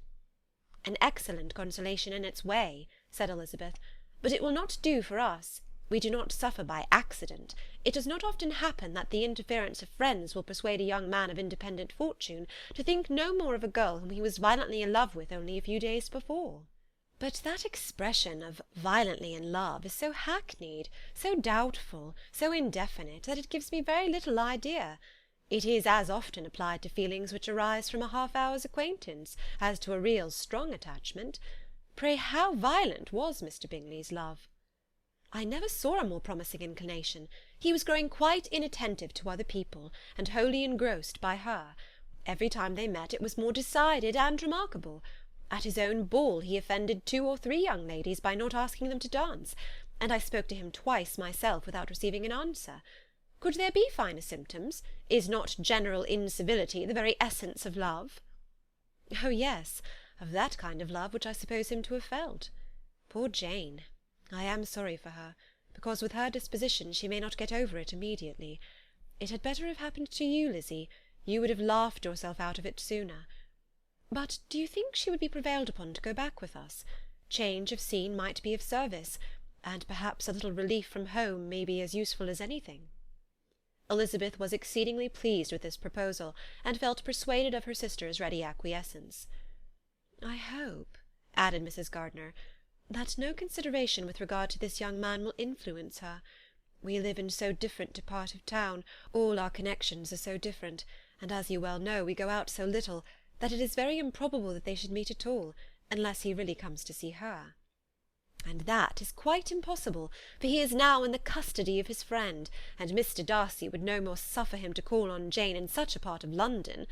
"An excellent consolation in its way," said Elizabeth, "but it will not do for us. We do not suffer by accident. It does not often happen that the interference of friends will persuade a young man of independent fortune to think no more of a girl whom he was violently in love with only a few days before." "But that expression of violently in love is so hackneyed, so doubtful, so indefinite, that it gives me very little idea. It is as often applied to feelings which arise from a half-hour's acquaintance as to a real strong attachment. Pray, how violent was Mr. Bingley's love?" "I never saw a more promising inclination. He was growing quite inattentive to other people, and wholly engrossed by her. Every time they met it was more decided and remarkable. At his own ball he offended 2 or 3 young ladies by not asking them to dance, and I spoke to him twice myself without receiving an answer. Could there be finer symptoms? Is not general incivility the very essence of love?" "Oh, yes, of that kind of love which I suppose him to have felt. Poor Jane! I am sorry for her, because with her disposition she may not get over it immediately. It had better have happened to you, Lizzie. You would have laughed yourself out of it sooner. But do you think she would be prevailed upon to go back with us? Change of scene might be of service, and perhaps a little relief from home may be as useful as anything." Elizabeth was exceedingly pleased with this proposal, and felt persuaded of her sister's ready acquiescence. "I hope," added Mrs. Gardiner, "that no consideration with regard to this young man will influence her. We live in so different a part of town, all our connections are so different, and as you well know, we go out so little, that it is very improbable that they should meet at all, unless he really comes to see her." "And that is quite impossible, for he is now in the custody of his friend, and Mr. Darcy would no more suffer him to call on Jane in such a part of London.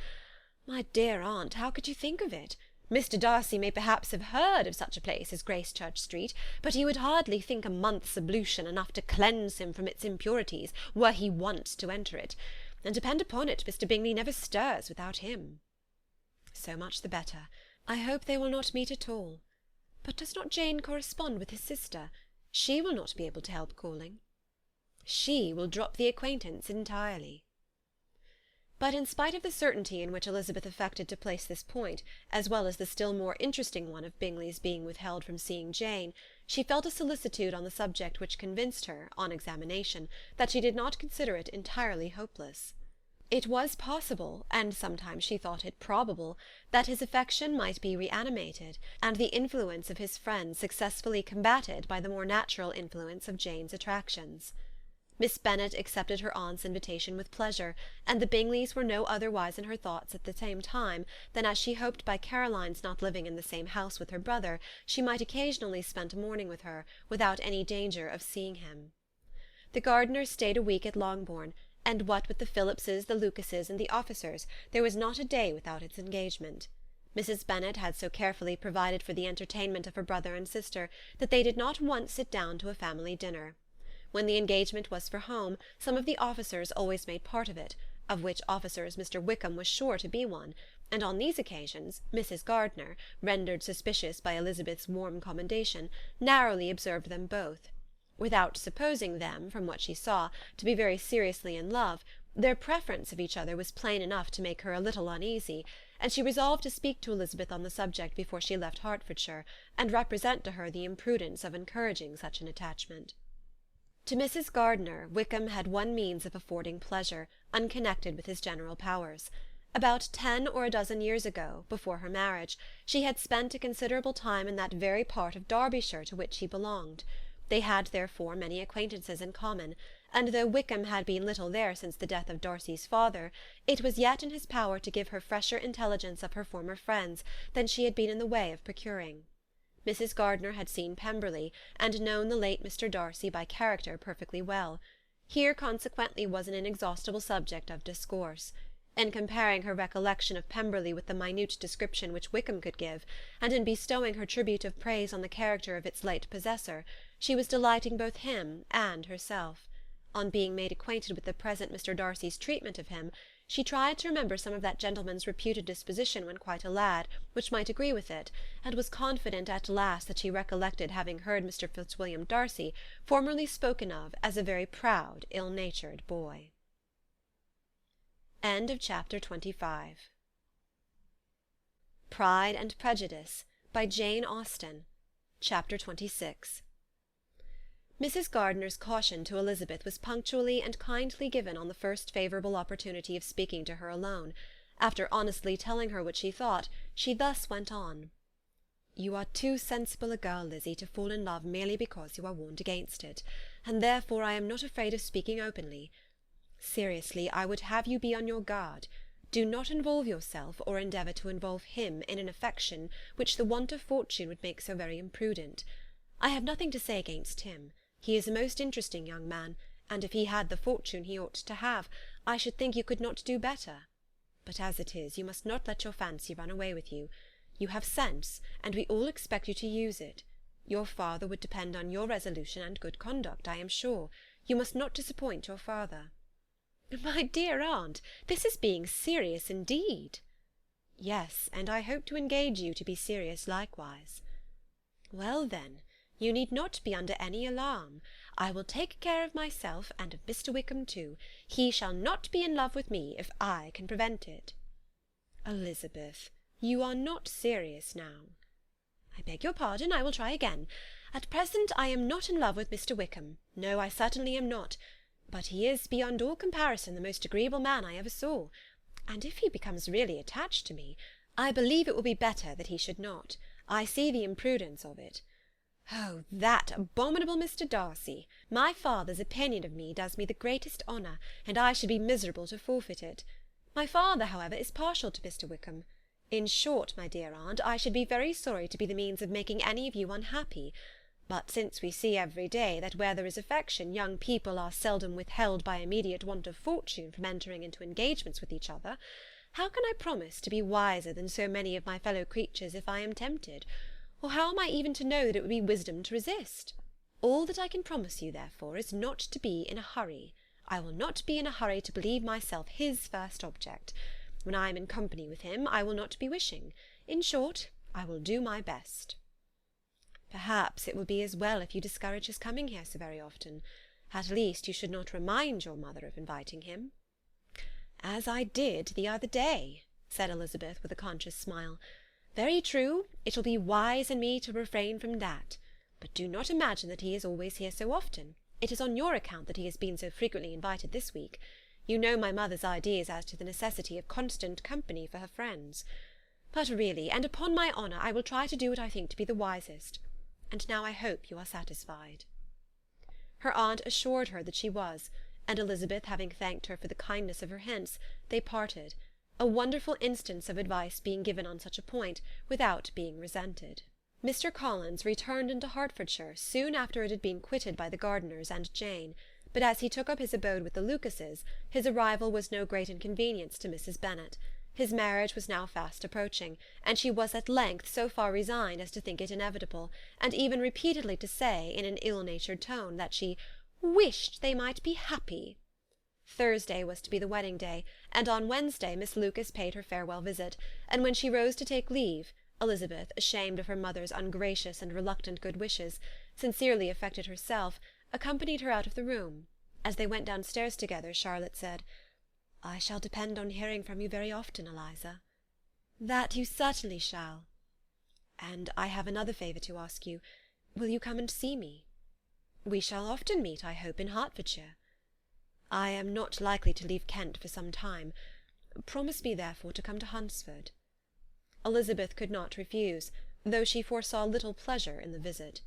My dear aunt, how could you think of it? Mr. Darcy may perhaps have heard of such a place as Gracechurch Street, but he would hardly think a month's ablution enough to cleanse him from its impurities, were he once to enter it, and depend upon it, Mr. Bingley never stirs without him." "So much the better. I hope they will not meet at all. But does not Jane correspond with his sister? She will not be able to help calling. She will drop the acquaintance entirely. But in spite of the certainty in which Elizabeth affected to place this point, as well as the still more interesting one of Bingley's being withheld from seeing Jane, she felt a solicitude on the subject which convinced her, on examination, that she did not consider it entirely hopeless. It was possible, and sometimes she thought it probable, that his affection might be reanimated, and the influence of his friends successfully combated by the more natural influence of Jane's attractions. Miss Bennet accepted her aunt's invitation with pleasure, and the Bingleys were no otherwise in her thoughts at the same time than as she hoped by Caroline's not living in the same house with her brother she might occasionally spend a morning with her, without any danger of seeing him. The Gardiners stayed a week at Longbourn, and what with the Phillipses, the Lucases, and the officers, there was not a day without its engagement. Mrs. Bennet had so carefully provided for the entertainment of her brother and sister that they did not once sit down to a family dinner. When the engagement was for home, some of the officers always made part of it, of which officers Mr. Wickham was sure to be one, and on these occasions Mrs. Gardiner, rendered suspicious by Elizabeth's warm commendation, narrowly observed them both. Without supposing them, from what she saw, to be very seriously in love, their preference of each other was plain enough to make her a little uneasy, and she resolved to speak to Elizabeth on the subject before she left Hertfordshire, and represent to her the imprudence of encouraging such an attachment. To Mrs. Gardiner, Wickham had one means of affording pleasure, unconnected with his general powers. About 10 or a dozen years ago, before her marriage, she had spent a considerable time in that very part of Derbyshire to which he belonged. They had therefore many acquaintances in common, and though Wickham had been little there since the death of Darcy's father, it was yet in his power to give her fresher intelligence of her former friends than she had been in the way of procuring. Mrs. Gardiner had seen Pemberley, and known the late Mr. Darcy by character perfectly well. Here consequently was an inexhaustible subject of discourse. In comparing her recollection of Pemberley with the minute description which Wickham could give, and in bestowing her tribute of praise on the character of its late possessor, she was delighting both him and herself. On being made acquainted with the present Mr. Darcy's treatment of him, she tried to remember some of that gentleman's reputed disposition when quite a lad, which might agree with it, and was confident at last that she recollected having heard Mr. Fitzwilliam Darcy formerly spoken of as a very proud, ill-natured boy. End of chapter 25. Pride and Prejudice, by Jane Austen. Chapter 26. Mrs. Gardiner's caution to Elizabeth was punctually and kindly given on the first favourable opportunity of speaking to her alone. After honestly telling her what she thought, she thus went on. "You are too sensible a girl, Lizzie, to fall in love merely because you are warned against it, and therefore I am not afraid of speaking openly. Seriously, I would have you be on your guard. Do not involve yourself, or endeavour to involve him, in an affection which the want of fortune would make so very imprudent. I have nothing to say against him. He is a most interesting young man, and if he had the fortune he ought to have, I should think you could not do better. But as it is, you must not let your fancy run away with you. You have sense, and we all expect you to use it. Your father would depend on your resolution and good conduct, I am sure. You must not disappoint your father." "My dear aunt, this is being serious indeed." "Yes, and I hope to engage you to be serious likewise." "Well, then, you need not be under any alarm. I will take care of myself, and of Mr. Wickham too. He shall not be in love with me, if I can prevent it." "Elizabeth, you are not serious now." "I beg your pardon, I will try again. At present I am not in love with Mr. Wickham. No, I certainly am not. But he is, beyond all comparison, the most agreeable man I ever saw. And if he becomes really attached to me, I believe it will be better that he should not. I see the imprudence of it. Oh, that abominable Mr. Darcy! My father's opinion of me does me the greatest honour, and I should be miserable to forfeit it. My father, however, is partial to Mr. Wickham. In short, my dear aunt, I should be very sorry to be the means of making any of you unhappy. But since we see every day that where there is affection, young people are seldom withheld by immediate want of fortune from entering into engagements with each other, how can I promise to be wiser than so many of my fellow creatures if I am tempted? Or how am I even to know that it would be wisdom to resist? All that I can promise you, therefore, is not to be in a hurry. I will not be in a hurry to believe myself his first object. When I am in company with him, I will not be wishing. In short, I will do my best." Perhaps it will be as well if you discourage his coming here so very often. At least you should not remind your mother of inviting him." "As I did the other day," said Elizabeth with a conscious smile. "Very true, it will be wise in me to refrain from that. But do not imagine that he is always here so often. It is on your account that he has been so frequently invited this week. You know my mother's ideas as to the necessity of constant company for her friends. But really, and upon my honour, I will try to do what I think to be the wisest. And now I hope you are satisfied." Her aunt assured her that she was, and Elizabeth having thanked her for the kindness of her hints, they parted, a wonderful instance of advice being given on such a point, without being resented. Mr. Collins returned into Hertfordshire soon after it had been quitted by the Gardiners and Jane, but as he took up his abode with the Lucases, his arrival was no great inconvenience to Mrs. Bennet. His marriage was now fast approaching, and she was at length so far resigned as to think it inevitable, and even repeatedly to say, in an ill-natured tone, that she "wished they might be happy." Thursday was to be the wedding day, and on Wednesday Miss Lucas paid her farewell visit, and when she rose to take leave, Elizabeth, ashamed of her mother's ungracious and reluctant good wishes, sincerely affected herself, accompanied her out of the room. As they went downstairs together, Charlotte said, "I shall depend on hearing from you very often, Eliza." "That you certainly shall." "And I have another favour to ask you. Will you come and see me?" "We shall often meet, I hope, in Hertfordshire." "I am not likely to leave Kent for some time. Promise me, therefore, to come to Hunsford." Elizabeth could not refuse, though she foresaw little pleasure in the visit.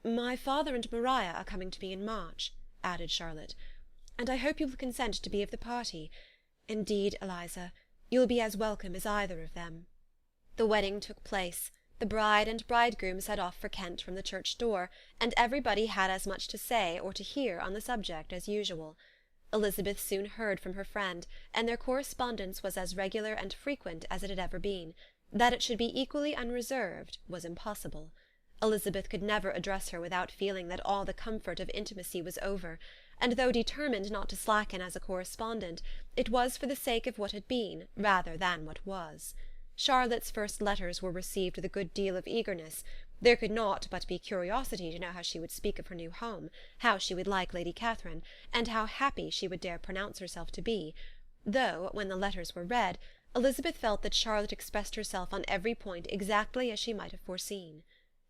"My father and Maria are coming to me in March," added Charlotte, "and I hope you will consent to be of the party. Indeed, Eliza, you will be as welcome as either of them." The wedding took place. The bride and bridegroom set off for Kent from the church door, and everybody had as much to say or to hear on the subject as usual. Elizabeth soon heard from her friend, and their correspondence was as regular and frequent as it had ever been. That it should be equally unreserved was impossible. Elizabeth could never address her without feeling that all the comfort of intimacy was over, and though determined not to slacken as a correspondent, it was for the sake of what had been, rather than what was. Charlotte's first letters were received with a good deal of eagerness. There could not but be curiosity to know how she would speak of her new home, how she would like Lady Catherine, and how happy she would dare pronounce herself to be, though, when the letters were read, Elizabeth felt that Charlotte expressed herself on every point exactly as she might have foreseen.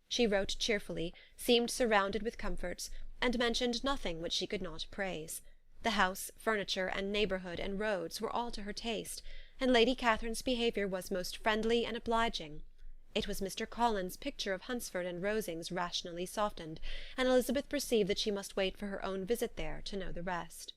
She wrote cheerfully, seemed surrounded with comforts, and mentioned nothing which she could not praise. The house, furniture, and neighbourhood, and roads were all to her taste, and Lady Catherine's behaviour was most friendly and obliging. It was Mr. Collins's picture of Hunsford and Rosings rationally softened, and Elizabeth perceived that she must wait for her own visit there to know the rest.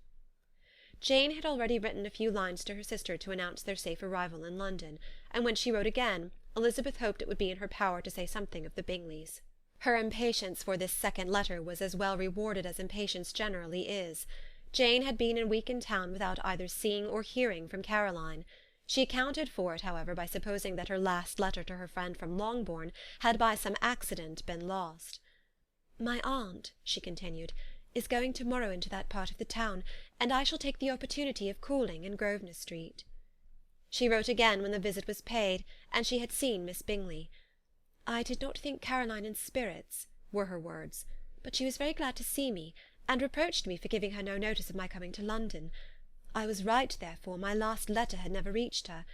Jane had already written a few lines to her sister to announce their safe arrival in London, and when she wrote again, Elizabeth hoped it would be in her power to say something of the Bingleys. Her impatience for this second letter was as well rewarded as impatience generally is. Jane had been a week in town without either seeing or hearing from Caroline. She accounted for it, however, by supposing that her last letter to her friend from Longbourn had by some accident been lost. "My aunt," she continued, "is going to-morrow into that part of the town, and I shall take the opportunity of calling in Grosvenor Street." She wrote again when the visit was paid, and she had seen Miss Bingley. "I did not think Caroline in spirits," were her words, "but she was very glad to see me, and reproached me for giving her no notice of my coming to London. I was right, therefore, my last letter had never reached her.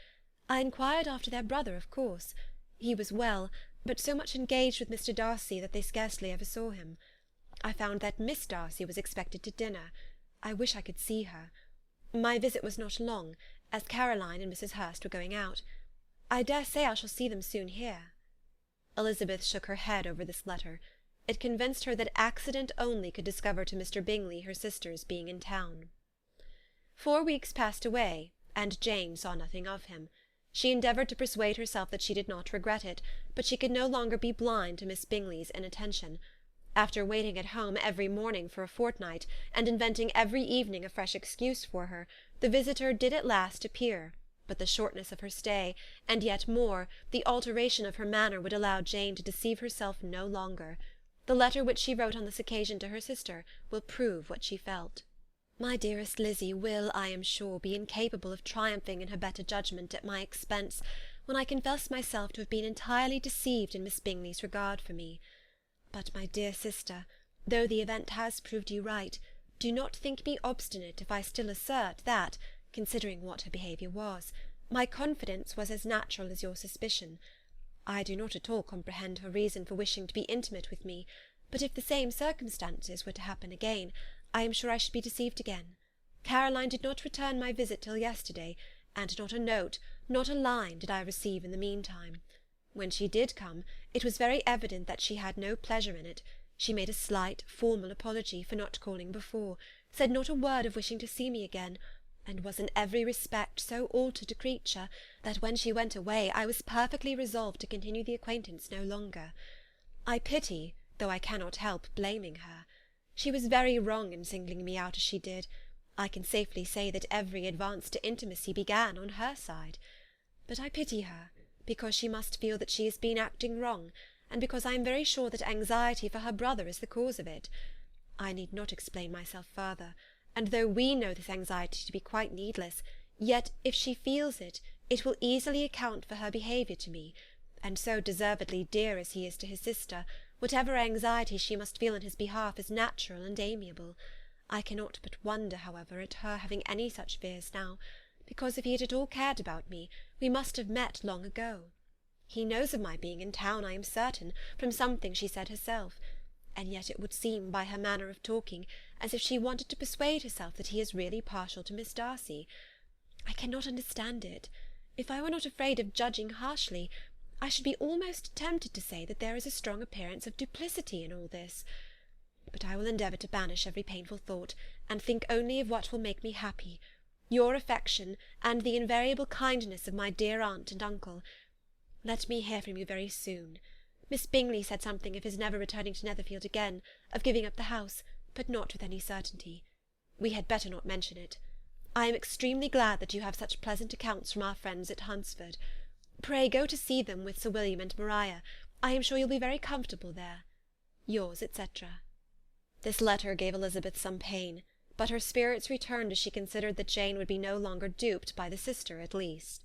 I inquired after their brother, of course. He was well, but so much engaged with Mr. Darcy that they scarcely ever saw him. I found that Miss Darcy was expected to dinner. I wish I could see her. My visit was not long, as Caroline and Mrs. Hurst were going out. I dare say I shall see them soon here." Elizabeth shook her head over this letter. It convinced her that accident only could discover to Mr. Bingley her sister's being in town. 4 weeks passed away, and Jane saw nothing of him. She endeavoured to persuade herself that she did not regret it, but she could no longer be blind to Miss Bingley's inattention. After waiting at home every morning for a fortnight, and inventing every evening a fresh excuse for her, the visitor did at last appear, but the shortness of her stay, and yet more, the alteration of her manner, would allow Jane to deceive herself no longer. The letter which she wrote on this occasion to her sister will prove what she felt. My dearest Lizzie will, I am sure, be incapable of triumphing in her better judgment at my expense, when I confess myself to have been entirely deceived in Miss Bingley's regard for me. But, my dear sister, though the event has proved you right, do not think me obstinate if I still assert that, considering what her behaviour was, my confidence was as natural as your suspicion. I do not at all comprehend her reason for wishing to be intimate with me, but if the same circumstances were to happen again, I am sure I should be deceived again. Caroline did not return my visit till yesterday, and not a note, not a line, did I receive in the meantime. When she did come, it was very evident that she had no pleasure in it. She made a slight, formal apology for not calling before, said not a word of wishing to see me again, and was in every respect so altered a creature, that when she went away I was perfectly resolved to continue the acquaintance no longer. I pity, though I cannot help blaming her. She was very wrong in singling me out as she did. I can safely say that every advance to intimacy began on her side. But I pity her, because she must feel that she has been acting wrong, and because I am very sure that anxiety for her brother is the cause of it. I need not explain myself further, and though we know this anxiety to be quite needless, yet if she feels it, it will easily account for her behaviour to me, and so deservedly dear as he is to his sister, whatever anxiety she must feel in his behalf is natural and amiable. I cannot but wonder, however, at her having any such fears now, because if he had at all cared about me, we must have met long ago. He knows of my being in town, I am certain, from something she said herself, and yet it would seem, by her manner of talking, as if she wanted to persuade herself that he is really partial to Miss Darcy. I cannot understand it. If I were not afraid of judging harshly, I should be almost tempted to say that there is a strong appearance of duplicity in all this. But I will endeavour to banish every painful thought, and think only of what will make me happy, your affection, and the invariable kindness of my dear aunt and uncle. Let me hear from you very soon. Miss Bingley said something of his never returning to Netherfield again, of giving up the house, but not with any certainty. We had better not mention it. I am extremely glad that you have such pleasant accounts from our friends at Hunsford. Pray go to see them with Sir William and Maria. I am sure you'll be very comfortable there. Yours, etc. This letter gave Elizabeth some pain, but her spirits returned as she considered that Jane would be no longer duped by the sister at least.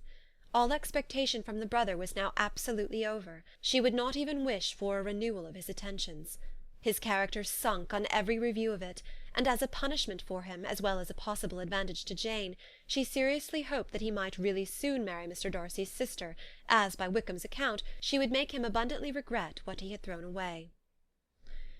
All expectation from the brother was now absolutely over. She would not even wish for a renewal of his attentions. His character sunk on every review of it, and as a punishment for him, as well as a possible advantage to Jane, she seriously hoped that he might really soon marry Mr. Darcy's sister, as, by Wickham's account, she would make him abundantly regret what he had thrown away.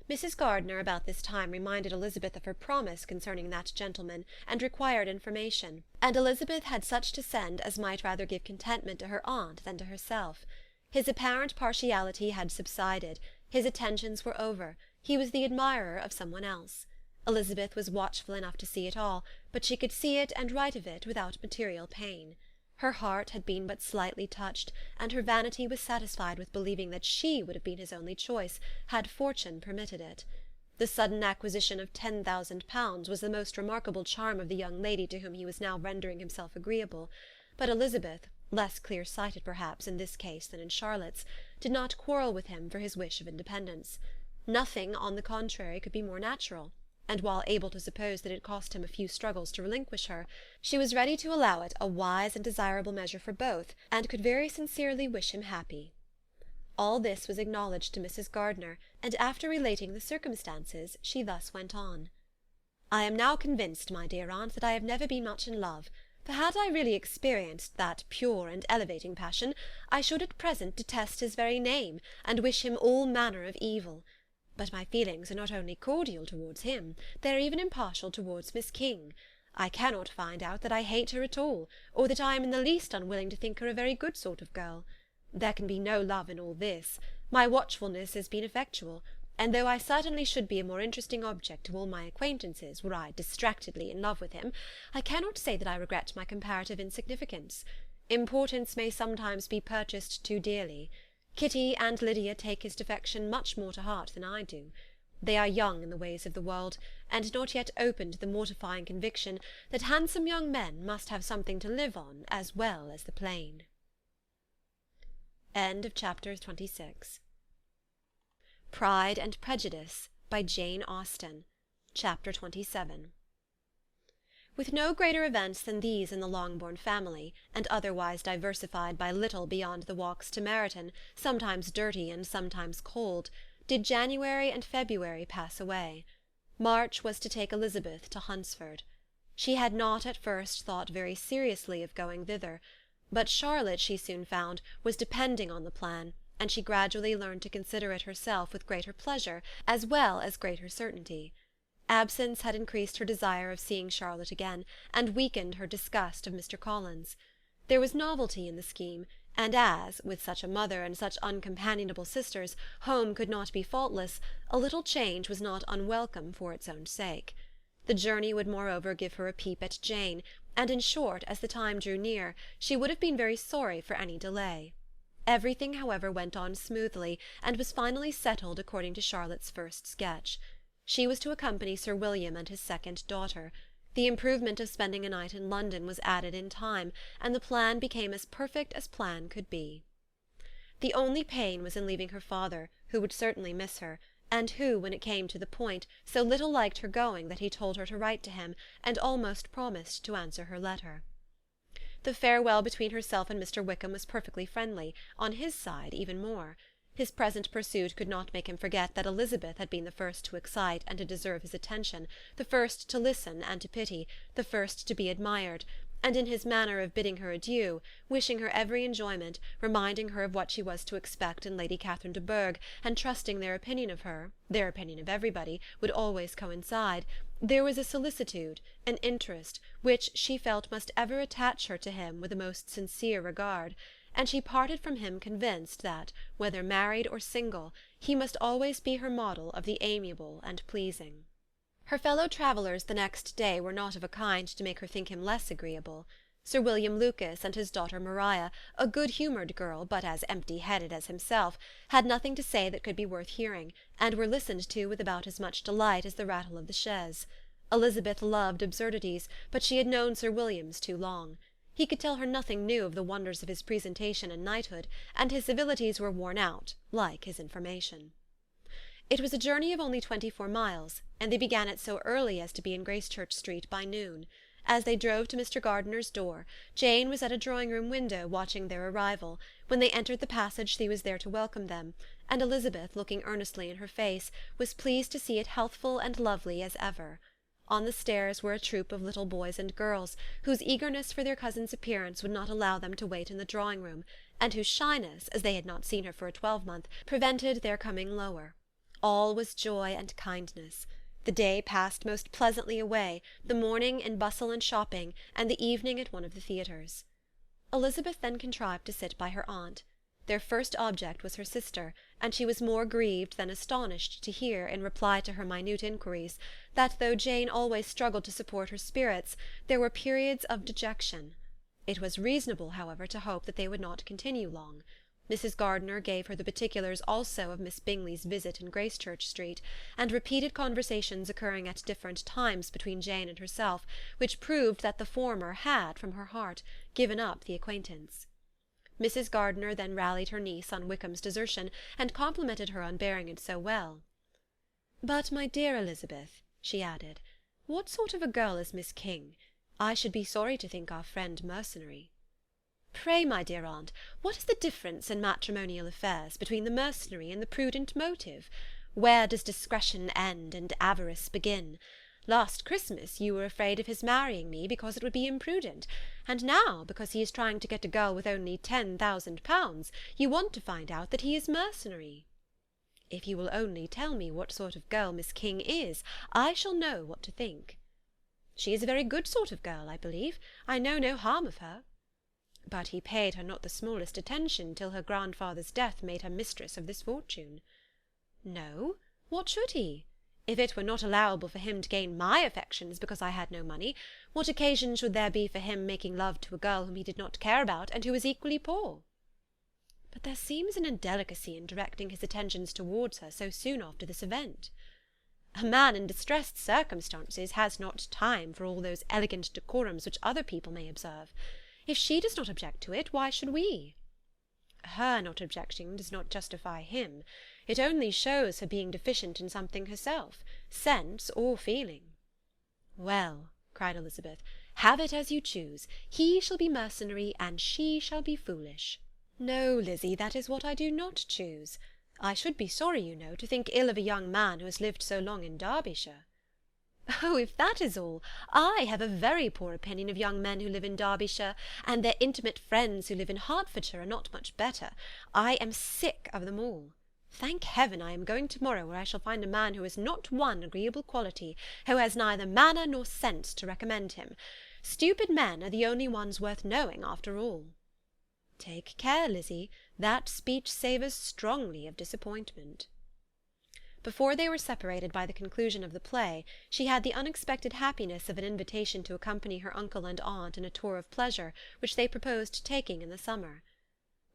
Mrs. Gardiner about this time reminded Elizabeth of her promise concerning that gentleman, and required information, and Elizabeth had such to send as might rather give contentment to her aunt than to herself. His apparent partiality had subsided, his attentions were over, he was the admirer of some one else. Elizabeth was watchful enough to see it all, but she could see it and write of it without material pain. Her heart had been but slightly touched, and her vanity was satisfied with believing that she would have been his only choice, had fortune permitted it. The sudden acquisition of £10,000 was the most remarkable charm of the young lady to whom he was now rendering himself agreeable, but Elizabeth, less clear-sighted perhaps in this case than in Charlotte's, did not quarrel with him for his wish of independence. Nothing, on the contrary, could be more natural, and while able to suppose that it cost him a few struggles to relinquish her, she was ready to allow it a wise and desirable measure for both, and could very sincerely wish him happy. All this was acknowledged to Mrs. Gardiner, and after relating the circumstances, she thus went on. I am now convinced, my dear aunt, that I have never been much in love, for had I really experienced that pure and elevating passion, I should at present detest his very name, and wish him all manner of evil. But my feelings are not only cordial towards him, they are even impartial towards Miss King. I cannot find out that I hate her at all, or that I am in the least unwilling to think her a very good sort of girl. There can be no love in all this. My watchfulness has been effectual, and though I certainly should be a more interesting object to all my acquaintances were I distractedly in love with him, I cannot say that I regret my comparative insignificance. Importance may sometimes be purchased too dearly. Kitty and Lydia take his defection much more to heart than I do. They are young in the ways of the world, and not yet open to the mortifying conviction that handsome young men must have something to live on as well as the plain. End of chapter 26. Pride and Prejudice by Jane Austen. Chapter 27. With no greater events than these in the Longbourn family, and otherwise diversified by little beyond the walks to Meryton, sometimes dirty and sometimes cold, did January and February pass away. March was to take Elizabeth to Hunsford. She had not at first thought very seriously of going thither, but Charlotte, she soon found, was depending on the plan, and she gradually learned to consider it herself with greater pleasure as well as greater certainty. Absence had increased her desire of seeing Charlotte again, and weakened her disgust of Mr. Collins. There was novelty in the scheme, and as, with such a mother and such uncompanionable sisters, home could not be faultless, a little change was not unwelcome for its own sake. The journey would moreover give her a peep at Jane, and in short, as the time drew near, she would have been very sorry for any delay. Everything, however, went on smoothly, and was finally settled according to Charlotte's first sketch. She was to accompany Sir William and his second daughter. The improvement of spending a night in London was added in time, and the plan became as perfect as plan could be. The only pain was in leaving her father, who would certainly miss her, and who, when it came to the point, so little liked her going that he told her to write to him, and almost promised to answer her letter. The farewell between herself and Mr. Wickham was perfectly friendly, on his side even more. His present pursuit could not make him forget that Elizabeth had been the first to excite and to deserve his attention, the first to listen and to pity, the first to be admired, and in his manner of bidding her adieu, wishing her every enjoyment, reminding her of what she was to expect in Lady Catherine de Bourgh, and trusting their opinion of her, their opinion of everybody, would always coincide, there was a solicitude, an interest, which she felt must ever attach her to him with a most sincere regard, and she parted from him convinced that, whether married or single, he must always be her model of the amiable and pleasing. Her fellow-travellers the next day were not of a kind to make her think him less agreeable. Sir William Lucas and his daughter Maria, a good-humoured girl, but as empty-headed as himself, had nothing to say that could be worth hearing, and were listened to with about as much delight as the rattle of the chaise. Elizabeth loved absurdities, but she had known Sir William's too long. He could tell her nothing new of the wonders of his presentation and knighthood, and his civilities were worn out, like his information. It was a journey of only 24 miles, and they began it so early as to be in Gracechurch Street by noon. As they drove to Mr. Gardiner's door, Jane was at a drawing-room window watching their arrival. When they entered the passage she was there to welcome them, and Elizabeth, looking earnestly in her face, was pleased to see it healthful and lovely as ever. On the stairs were a troop of little boys and girls, whose eagerness for their cousin's appearance would not allow them to wait in the drawing-room, and whose shyness, as they had not seen her for a 12-month, prevented their coming lower. All was joy and kindness. The day passed most pleasantly away, the morning in bustle and shopping, and the evening at one of the theatres. Elizabeth then contrived to sit by her aunt. Their first object was her sister, and she was more grieved than astonished to hear, in reply to her minute inquiries, that though Jane always struggled to support her spirits, there were periods of dejection. It was reasonable, however, to hope that they would not continue long. Mrs. Gardiner gave her the particulars also of Miss Bingley's visit in Gracechurch Street, and repeated conversations occurring at different times between Jane and herself, which proved that the former had, from her heart, given up the acquaintance. Mrs. Gardiner then rallied her niece on Wickham's desertion, and complimented her on bearing it so well. "But, my dear Elizabeth," she added, "what sort of a girl is Miss King? I should be sorry to think our friend mercenary." "Pray, my dear aunt, what is the difference in matrimonial affairs between the mercenary and the prudent motive? Where does discretion end and avarice begin? Last Christmas you were afraid of his marrying me because it would be imprudent, and now, because he is trying to get a girl with only £10,000, you want to find out that he is mercenary. If you will only tell me what sort of girl Miss King is, I shall know what to think." "She is a very good sort of girl, I believe. I know no harm of her." "But he paid her not the smallest attention till her grandfather's death made her mistress of this fortune." "No, what should he? If it were not allowable for him to gain my affections because I had no money, what occasion should there be for him making love to a girl whom he did not care about, and who was equally poor?" "But there seems an indelicacy in directing his attentions towards her so soon after this event." "A man in distressed circumstances has not time for all those elegant decorums which other people may observe. If she does not object to it, why should we?" "Her not objecting does not justify him. It only shows her being deficient in something herself, sense or feeling." "Well," cried Elizabeth, "have it as you choose. He shall be mercenary, and she shall be foolish." "No, Lizzy, that is what I do not choose. I should be sorry, you know, to think ill of a young man who has lived so long in Derbyshire." "Oh, if that is all, I have a very poor opinion of young men who live in Derbyshire, and their intimate friends who live in Hertfordshire are not much better. I am sick of them all. Thank heaven I am going to-morrow, where I shall find a man who has not one agreeable quality, who has neither manner nor sense to recommend him. Stupid men are the only ones worth knowing, after all." "Take care, Lizzy, that speech savours strongly of disappointment." Before they were separated by the conclusion of the play, she had the unexpected happiness of an invitation to accompany her uncle and aunt in a tour of pleasure which they proposed taking in the summer.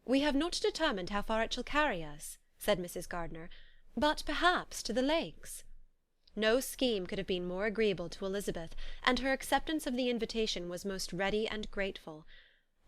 "We have not determined how far it shall carry us," said Mrs. Gardiner, "but perhaps to the Lakes." No scheme could have been more agreeable to Elizabeth, and her acceptance of the invitation was most ready and grateful.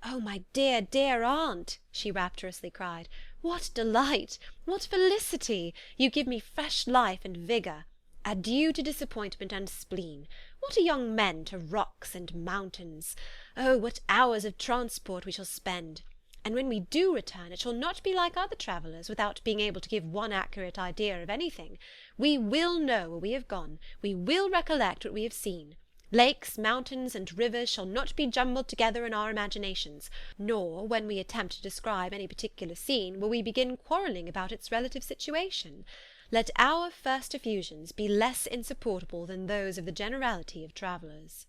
"Oh, my dear, dear aunt," she rapturously cried, "what delight! What felicity! You give me fresh life and vigour. Adieu to disappointment and spleen. What are young men to rocks and mountains? Oh, what hours of transport we shall spend! And when we do return, it shall not be like other travellers, without being able to give one accurate idea of anything. We will know where we have gone. We will recollect what we have seen. Lakes, mountains, and rivers shall not be jumbled together in our imaginations, nor, when we attempt to describe any particular scene, will we begin quarrelling about its relative situation. Let our first effusions be less insupportable than those of the generality of travellers."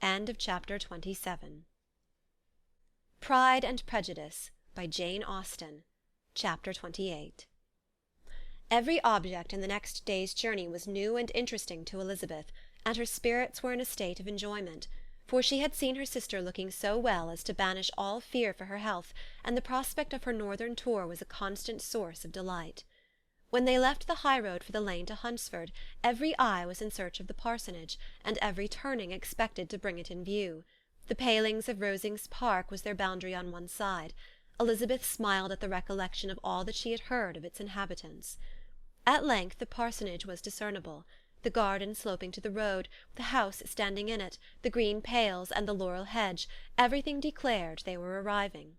Chapter 27. Pride and Prejudice, by Jane Austen. Chapter 28. Every object in the next day's journey was new and interesting to Elizabeth, and her spirits were in a state of enjoyment, for she had seen her sister looking so well as to banish all fear for her health, and the prospect of her northern tour was a constant source of delight. When they left the high road for the lane to Hunsford, every eye was in search of the parsonage, and every turning expected to bring it in view. The palings of Rosings Park was their boundary on one side. Elizabeth smiled at the recollection of all that she had heard of its inhabitants. At length the parsonage was discernible. The garden sloping to the road, the house standing in it, the green pales, and the laurel hedge, everything declared they were arriving.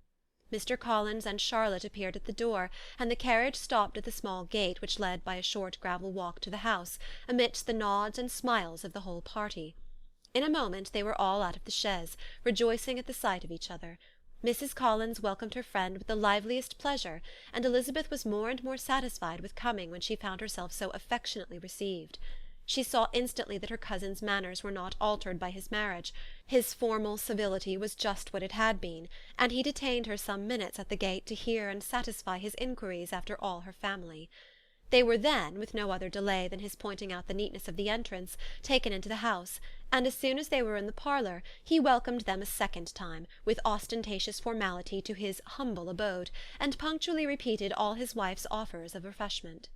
Mr. Collins and Charlotte appeared at the door, and the carriage stopped at the small gate which led by a short gravel walk to the house, amidst the nods and smiles of the whole party. In a moment they were all out of the chaise, rejoicing at the sight of each other. Mrs. Collins welcomed her friend with the liveliest pleasure, and Elizabeth was more and more satisfied with coming when she found herself so affectionately received. She saw instantly that her cousin's manners were not altered by his marriage. His formal civility was just what it had been, and he detained her some minutes at the gate to hear and satisfy his inquiries after all her family. They were then, with no other delay than his pointing out the neatness of the entrance, taken into the house, and as soon as they were in the parlour, he welcomed them a second time, with ostentatious formality, to his humble abode, and punctually repeated all his wife's offers of refreshment.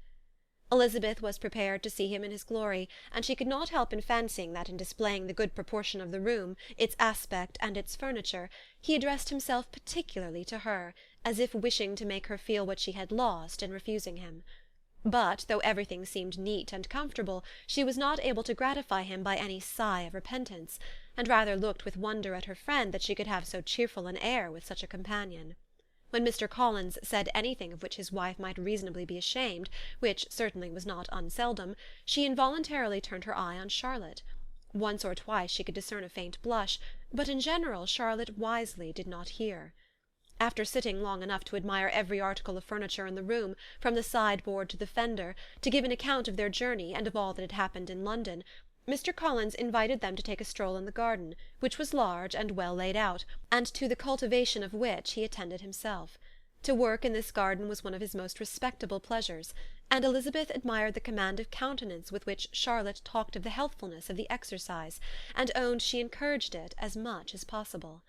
Elizabeth was prepared to see him in his glory, and she could not help in fancying that in displaying the good proportion of the room, its aspect, and its furniture, he addressed himself particularly to her, as if wishing to make her feel what she had lost in refusing him. But, though everything seemed neat and comfortable, she was not able to gratify him by any sigh of repentance, and rather looked with wonder at her friend that she could have so cheerful an air with such a companion. When Mr. Collins said anything of which his wife might reasonably be ashamed, which certainly was not unseldom, she involuntarily turned her eye on Charlotte. Once or twice she could discern a faint blush, but in general Charlotte wisely did not hear. After sitting long enough to admire every article of furniture in the room, from the sideboard to the fender, to give an account of their journey and of all that had happened in London, Mr. Collins invited them to take a stroll in the garden, which was large and well laid out, and to the cultivation of which he attended himself. To work in this garden was one of his most respectable pleasures, and Elizabeth admired the command of countenance with which Charlotte talked of the healthfulness of the exercise, and owned she encouraged it as much as possible.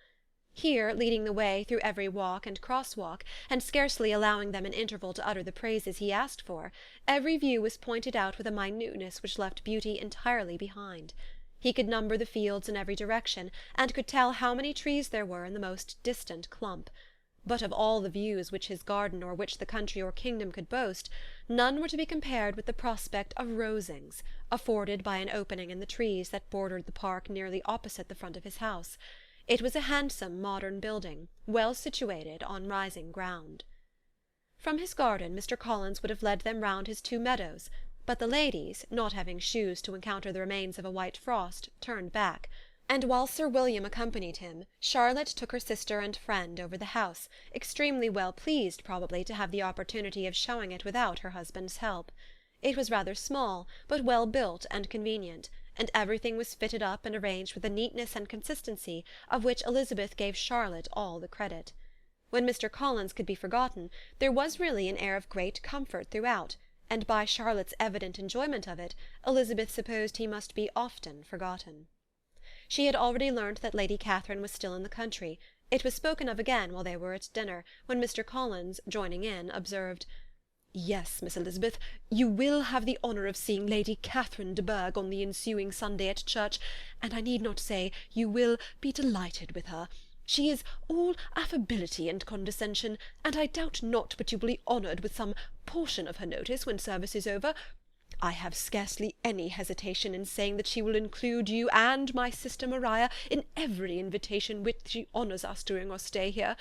Here, leading the way through every walk and cross-walk, and scarcely allowing them an interval to utter the praises he asked for, every view was pointed out with a minuteness which left beauty entirely behind. He could number the fields in every direction, and could tell how many trees there were in the most distant clump. But of all the views which his garden or which the country or kingdom could boast, none were to be compared with the prospect of Rosings, afforded by an opening in the trees that bordered the park nearly opposite the front of his house. It was a handsome modern building, well situated on rising ground. From his garden Mr. Collins would have led them round his 2 meadows, but the ladies, not having shoes to encounter the remains of a white frost, turned back, and while Sir William accompanied him, Charlotte took her sister and friend over the house, extremely well pleased probably to have the opportunity of showing it without her husband's help. It was rather small, but well built and convenient, and everything was fitted up and arranged with a neatness and consistency of which Elizabeth gave Charlotte all the credit. When Mr. Collins could be forgotten, there was really an air of great comfort throughout, and by Charlotte's evident enjoyment of it, Elizabeth supposed he must be often forgotten. She had already learnt that Lady Catherine was still in the country. It was spoken of again while they were at dinner, when Mr. Collins, joining in, observed, "Yes, Miss Elizabeth, you will have the honour of seeing Lady Catherine de Bourgh on the ensuing Sunday at church, and I need not say you will be delighted with her. She is all affability and condescension, and I doubt not but you will be honoured with some portion of her notice when service is over. I have scarcely any hesitation in saying that she will include you and my sister Maria in every invitation which she honours us during our stay here.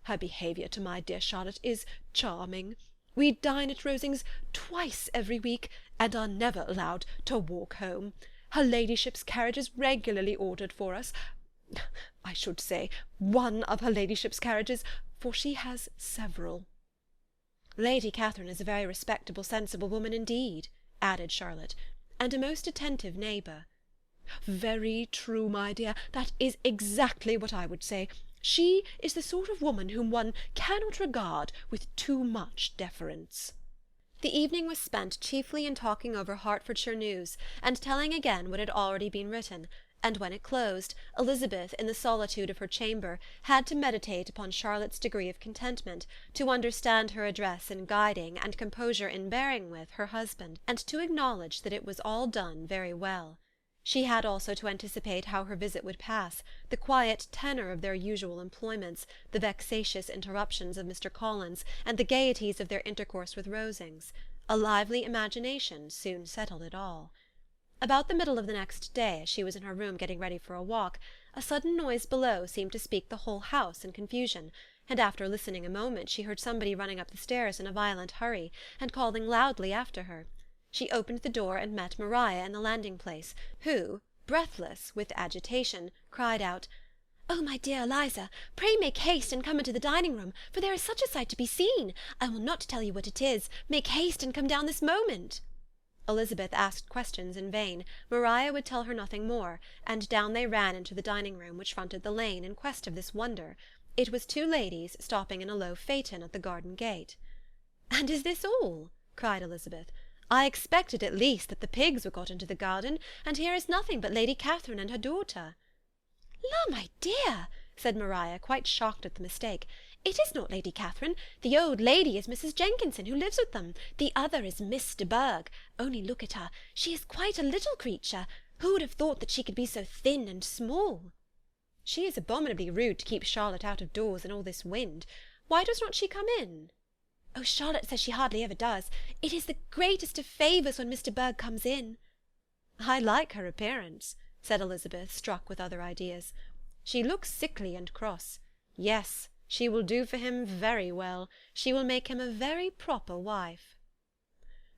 Her behaviour to my dear Charlotte is charming. We dine at Rosings twice every week, and are never allowed to walk home. Her ladyship's carriage is regularly ordered for us. I should say one of her ladyship's carriages, for she has several." "Lady Catherine is a very respectable, sensible woman indeed," added Charlotte, "and a most attentive neighbour." "Very true, my dear, that is exactly what I would say. She is the sort of woman whom one cannot regard with too much deference." The evening was spent chiefly in talking over Hertfordshire news, and telling again what had already been written, and when it closed, Elizabeth, in the solitude of her chamber, had to meditate upon Charlotte's degree of contentment, to understand her address in guiding, and composure in bearing with, her husband, and to acknowledge that it was all done very well. She had also to anticipate how her visit would pass, the quiet tenor of their usual employments, the vexatious interruptions of Mr. Collins, and the gaieties of their intercourse with Rosings. A lively imagination soon settled it all. About the middle of the next day, as she was in her room getting ready for a walk, a sudden noise below seemed to speak the whole house in confusion, and after listening a moment she heard somebody running up the stairs in a violent hurry, and calling loudly after her. She opened the door and met Maria in the landing-place, who, breathless with agitation, cried out, "Oh, my dear Eliza, pray make haste and come into the dining-room, for there is such a sight to be seen. I will not tell you what it is. Make haste and come down this moment." Elizabeth asked questions in vain. Maria would tell her nothing more, and down they ran into the dining-room, which fronted the lane, in quest of this wonder. It was 2 ladies stopping in a low phaeton at the garden gate. "And is this all?" cried Elizabeth. "I expected at least that the pigs were got into the garden, and here is nothing but Lady Catherine and her daughter." "La, my dear," said Maria, quite shocked at the mistake, "it is not Lady Catherine. The old lady is Mrs. Jenkinson, who lives with them. The other is Miss de Bourgh. Only look at her. She is quite a little creature. Who would have thought that she could be so thin and small?" "She is abominably rude to keep Charlotte out of doors in all this wind. Why does not she come in?" "Oh, Charlotte says she hardly ever does. It is the greatest of favours when Miss de Bourgh comes in." "I like her appearance," said Elizabeth, struck with other ideas. "She looks sickly and cross. Yes, she will do for him very well. She will make him a very proper wife."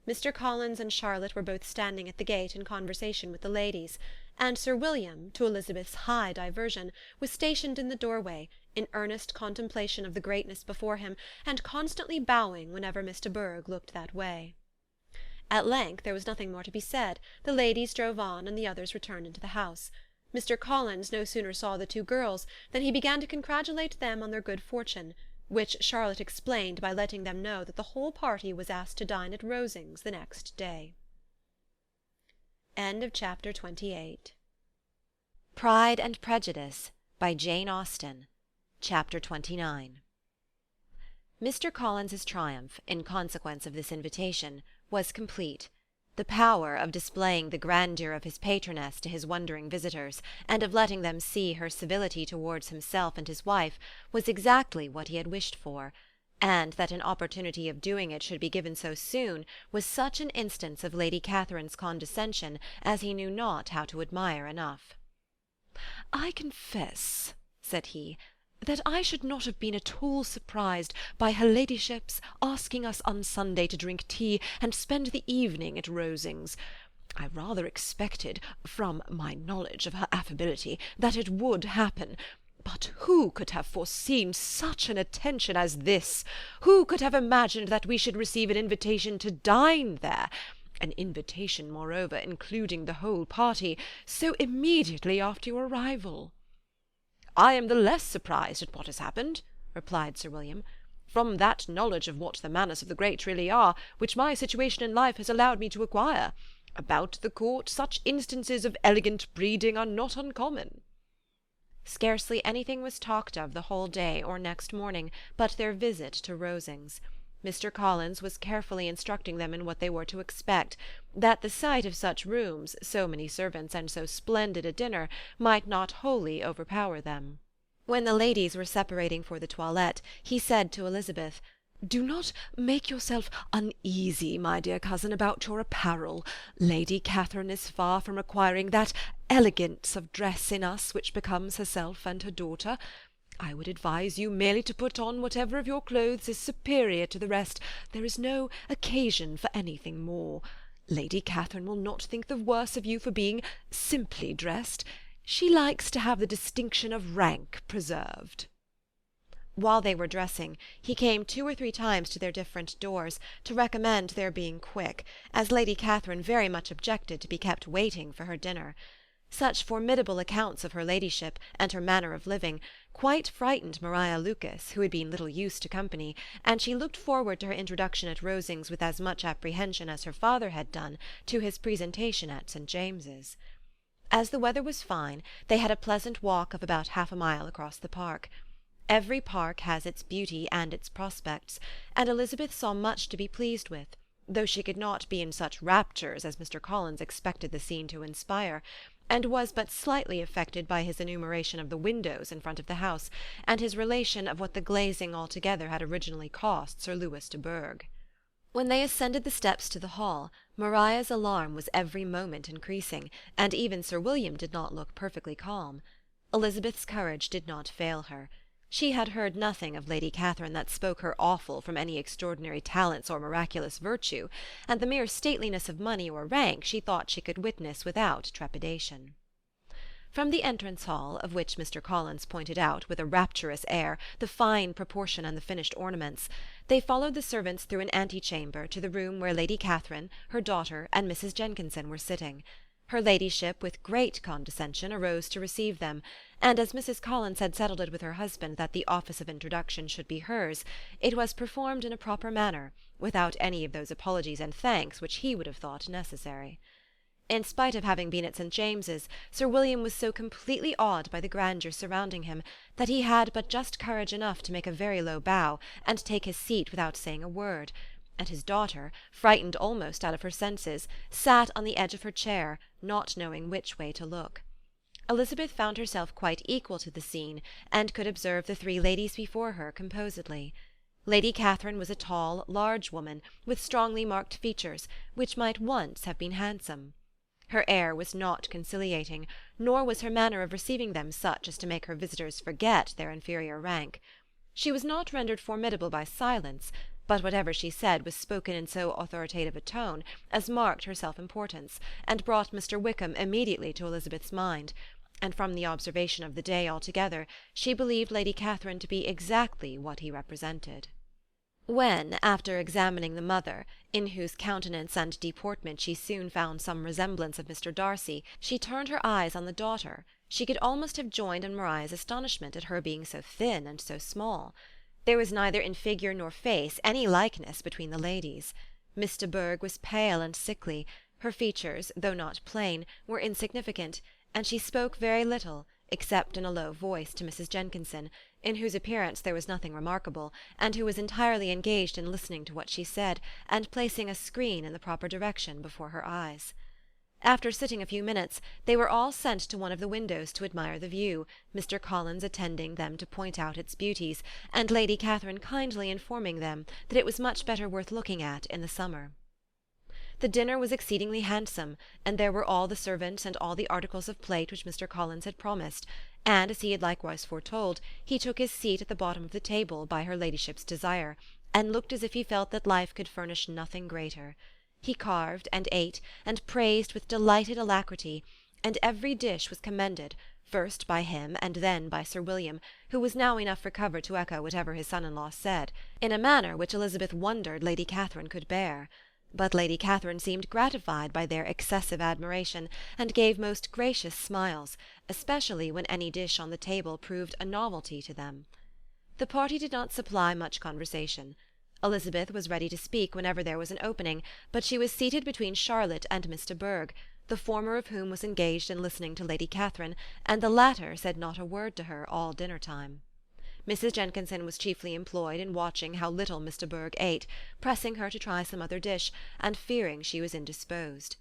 Mr. Collins and Charlotte were both standing at the gate in conversation with the ladies, and Sir William, to Elizabeth's high diversion, was stationed in the doorway, in earnest contemplation of the greatness before him, and constantly bowing whenever Miss de Bourgh looked that way. At length there was nothing more to be said. The ladies drove on, and the others returned into the house. Mr. Collins no sooner saw the 2 girls than he began to congratulate them on their good fortune, which Charlotte explained by letting them know that the whole party was asked to dine at Rosings the next day. Chapter 28. Pride and Prejudice, by Jane Austen. Chapter 29. Mr. Collins's triumph, in consequence of this invitation, was complete. The power of displaying the grandeur of his patroness to his wondering visitors, and of letting them see her civility towards himself and his wife, was exactly what he had wished for, and that an opportunity of doing it should be given so soon was such an instance of Lady Catherine's condescension as he knew not how to admire enough. "I confess," said he, that I should not have been at all surprised by her ladyship's asking us on Sunday to drink tea and spend the evening at Rosings. I rather expected, from my knowledge of her affability, that it would happen. But who could have foreseen such an attention as this? Who could have imagined that we should receive an invitation to dine there? An invitation, moreover, including the whole party, so immediately after your arrival." "I am the less surprised at what has happened," replied Sir William, "from that knowledge of what the manners of the great really are, which my situation in life has allowed me to acquire. About the court such instances of elegant breeding are not uncommon." Scarcely anything was talked of the whole day or next morning but their visit to Rosings. Mr. Collins was carefully instructing them in what they were to expect, that the sight of such rooms, so many servants, and so splendid a dinner, might not wholly overpower them. When the ladies were separating for the toilette, he said to Elizabeth, "Do not make yourself uneasy, my dear cousin, about your apparel. Lady Catherine is far from requiring that elegance of dress in us which becomes herself and her daughter. I would advise you merely to put on whatever of your clothes is superior to the rest. There is no occasion for anything more. Lady Catherine will not think the worse of you for being simply dressed. She likes to have the distinction of rank preserved." While they were dressing, he came 2 or 3 times to their different doors, to recommend their being quick, as Lady Catherine very much objected to be kept waiting for her dinner. Such formidable accounts of her ladyship, and her manner of living, quite frightened Maria Lucas, who had been little used to company, and she looked forward to her introduction at Rosings with as much apprehension as her father had done to his presentation at St. James's. As the weather was fine, they had a pleasant walk of about half a mile across the park. Every park has its beauty and its prospects, and Elizabeth saw much to be pleased with, though she could not be in such raptures as Mr. Collins expected the scene to inspire, and was but slightly affected by his enumeration of the windows in front of the house, and his relation of what the glazing altogether had originally cost Sir Louis de Bourgh. When they ascended the steps to the hall, Maria's alarm was every moment increasing, and even Sir William did not look perfectly calm. Elizabeth's courage did not fail her. She had heard nothing of Lady Catherine that spoke her awful from any extraordinary talents or miraculous virtue, and the mere stateliness of money or rank she thought she could witness without trepidation. From the entrance hall, of which Mr. Collins pointed out, with a rapturous air, the fine proportion and the finished ornaments, they followed the servants through an antechamber to the room where Lady Catherine, her daughter, and Mrs. Jenkinson were sitting. Her ladyship, with great condescension, arose to receive them, and as Mrs. Collins had settled it with her husband that the office of introduction should be hers, it was performed in a proper manner, without any of those apologies and thanks which he would have thought necessary. In spite of having been at St. James's, Sir William was so completely awed by the grandeur surrounding him that he had but just courage enough to make a very low bow and take his seat without saying a word, and his daughter, frightened almost out of her senses, sat on the edge of her chair, not knowing which way to look. Elizabeth found herself quite equal to the scene, and could observe the 3 ladies before her composedly. Lady Catherine was a tall, large woman, with strongly marked features, which might once have been handsome. Her air was not conciliating, nor was her manner of receiving them such as to make her visitors forget their inferior rank. She was not rendered formidable by silence, but whatever she said was spoken in so authoritative a tone as marked her self-importance, and brought Mr. Wickham immediately to Elizabeth's mind, and from the observation of the day altogether she believed Lady Catherine to be exactly what he represented. When, after examining the mother, in whose countenance and deportment she soon found some resemblance of Mr. Darcy, she turned her eyes on the daughter, she could almost have joined in Maria's astonishment at her being so thin and so small. There was neither in figure nor face any likeness between the ladies. Miss de Bourgh was pale and sickly, her features, though not plain, were insignificant, and she spoke very little, except in a low voice to Mrs. Jenkinson, in whose appearance there was nothing remarkable, and who was entirely engaged in listening to what she said, and placing a screen in the proper direction before her eyes. After sitting a few minutes, they were all sent to one of the windows to admire the view, Mr. Collins attending them to point out its beauties, and Lady Catherine kindly informing them that it was much better worth looking at in the summer. The dinner was exceedingly handsome, and there were all the servants and all the articles of plate which Mr. Collins had promised, and, as he had likewise foretold, he took his seat at the bottom of the table by her ladyship's desire, and looked as if he felt that life could furnish nothing greater. He carved, and ate, and praised with delighted alacrity, and every dish was commended, first by him and then by Sir William, who was now enough recovered to echo whatever his son-in-law said, in a manner which Elizabeth wondered Lady Catherine could bear. But Lady Catherine seemed gratified by their excessive admiration, and gave most gracious smiles, especially when any dish on the table proved a novelty to them. The party did not supply much conversation. Elizabeth was ready to speak whenever there was an opening, but she was seated between Charlotte and Miss de Bourgh, the former of whom was engaged in listening to Lady Catherine, and the latter said not a word to her all dinner-time. Mrs. Jenkinson was chiefly employed in watching how little Miss de Bourgh ate, pressing her to try some other dish, and fearing she was indisposed.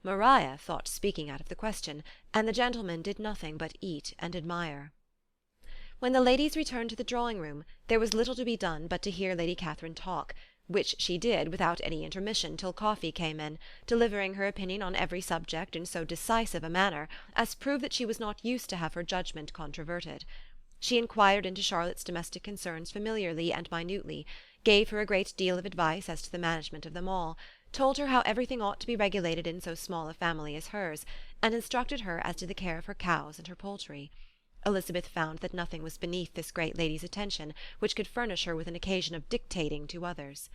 Maria thought speaking out of the question, and the gentlemen did nothing but eat and admire. When the ladies returned to the drawing-room, there was little to be done but to hear Lady Catherine talk, which she did without any intermission till coffee came in, delivering her opinion on every subject in so decisive a manner as proved that she was not used to have her judgment controverted. She inquired into Charlotte's domestic concerns familiarly and minutely, gave her a great deal of advice as to the management of them all, told her how everything ought to be regulated in so small a family as hers, and instructed her as to the care of her cows and her poultry. Elizabeth found that nothing was beneath this great lady's attention which could furnish her with an occasion of dictating to others.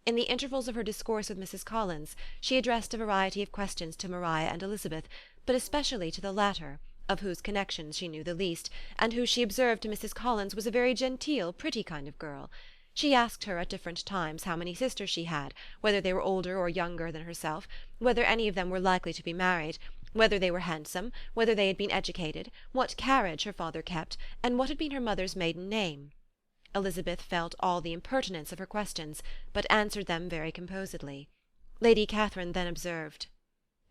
In the intervals of her discourse with Mrs. Collins, she addressed a variety of questions to Maria and Elizabeth, but especially to the latter, of whose connections she knew the least, and who she observed to Mrs. Collins was a very genteel, pretty kind of girl. She asked her at different times how many sisters she had, whether they were older or younger than herself, whether any of them were likely to be married, whether they were handsome, whether they had been educated, what carriage her father kept, and what had been her mother's maiden name. Elizabeth felt all the impertinence of her questions, but answered them very composedly. Lady Catherine then observed,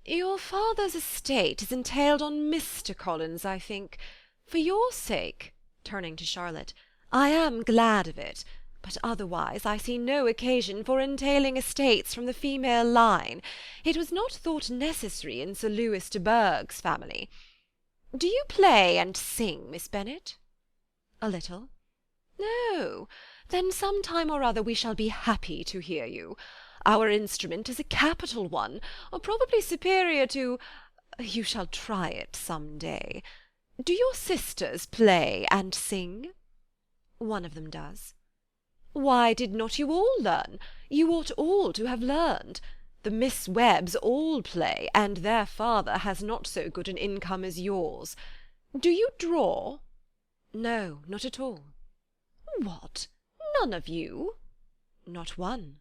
"Your father's estate is entailed on Mr. Collins, I think. For your sake," turning to Charlotte, "I am glad of it, but otherwise I see no occasion for entailing estates from the female line. It was not thought necessary in Sir Lewis de Bourgh's family. Do you play and sing, Miss Bennet?" "A little." "No, then some time or other we shall be happy to hear you. Our instrument is a capital one, probably superior to— you shall try it some day. Do your sisters play and sing?" "One of them does." "Why did not you all learn? You ought all to have learned. The Miss Webbs all play, and their father has not so good an income as yours. Do you draw?" "No, not at all." "What? None of you?" "Not one."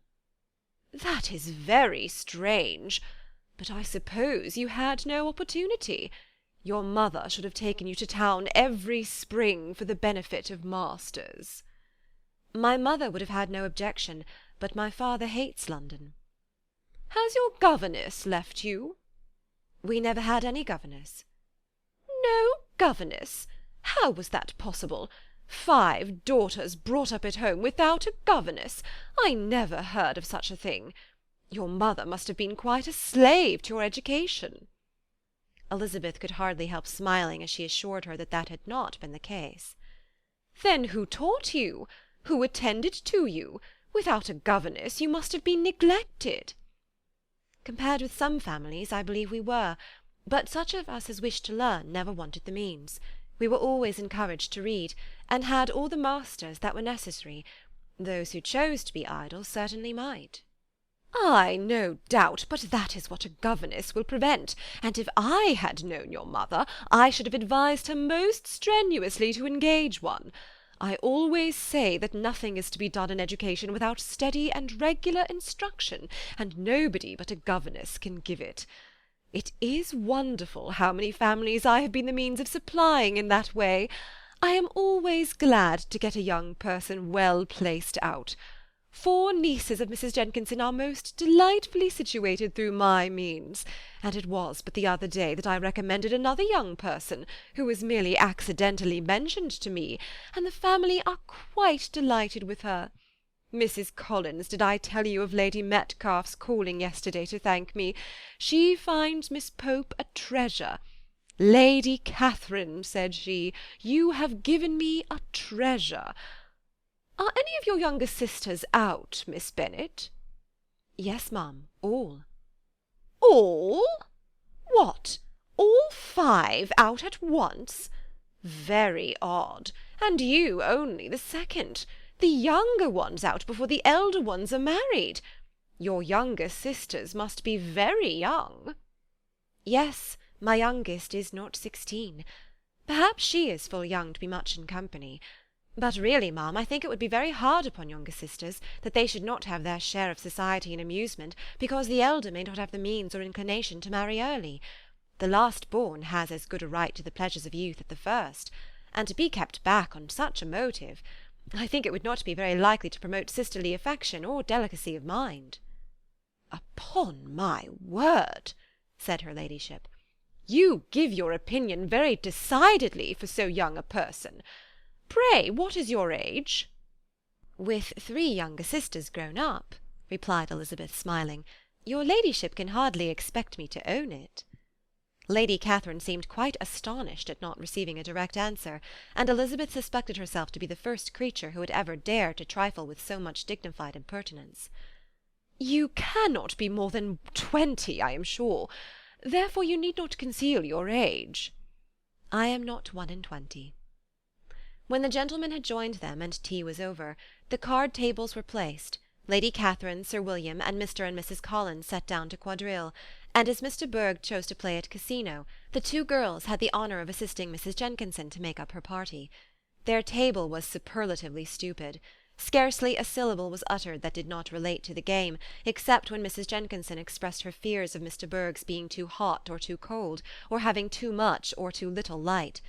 "That is very strange. But I suppose you had no opportunity. Your mother should have taken you to town every spring for the benefit of masters." "My mother would have had no objection, but my father hates London." "Has your governess left you?" "We never had any governess." "No governess? How was that possible? 5 daughters brought up at home without a governess? I never heard of such a thing. Your mother must have been quite a slave to your education." Elizabeth could hardly help smiling as she assured her that that had not been the case. "Then who taught you? Who attended to you? Without a governess you must have been neglected." "Compared with some families, I believe we were, but such of us as wished to learn never wanted the means. We were always encouraged to read, and had all the masters that were necessary. Those who chose to be idle certainly might." "Ay, no doubt, but that is what a governess will prevent, and if I had known your mother, I should have advised her most strenuously to engage one. I always say that nothing is to be done in education without steady and regular instruction, and nobody but a governess can give it. It is wonderful how many families I have been the means of supplying in that way. I am always glad to get a young person well placed out. 4 nieces of Mrs. Jenkinson are most delightfully situated through my means, and it was but the other day that I recommended another young person, who was merely accidentally mentioned to me, and the family are quite delighted with her. Mrs. Collins, did I tell you of Lady Metcalfe's calling yesterday to thank me? She finds Miss Pope a treasure. Lady Catherine, said she, you have given me a treasure. Are any of your younger sisters out, Miss Bennet? Yes, ma'am, all. All? What, all 5 out at once? Very odd. And you only the second. The younger ones out before the elder ones are married. Your younger sisters must be very young. Yes, my youngest is not 16. Perhaps she is full young to be much in company. But really, ma'am, I think it would be very hard upon younger sisters that they should not have their share of society and amusement, because the elder may not have the means or inclination to marry early. The last born has as good a right to the pleasures of youth as the first, and to be kept back on such a motive, I think it would not be very likely to promote sisterly affection or delicacy of mind. Upon my word, said her ladyship, you give your opinion very decidedly for so young a person. Pray, what is your age? With 3 younger sisters grown up, replied Elizabeth, smiling, your ladyship can hardly expect me to own it. Lady Catherine seemed quite astonished at not receiving a direct answer, and Elizabeth suspected herself to be the first creature who had ever dared to trifle with so much dignified impertinence. You cannot be more than 20, I am sure. Therefore you need not conceal your age. I am not 21. When the gentlemen had joined them, and tea was over, the card tables were placed. Lady Catherine, Sir William, and Mr. and Mrs. Collins sat down to quadrille, and as Mr. Berg chose to play at casino, the 2 girls had the honour of assisting Mrs. Jenkinson to make up her party. Their table was superlatively stupid. Scarcely a syllable was uttered that did not relate to the game, except when Mrs. Jenkinson expressed her fears of Mr. Berg's being too hot or too cold, or having too much or too little light.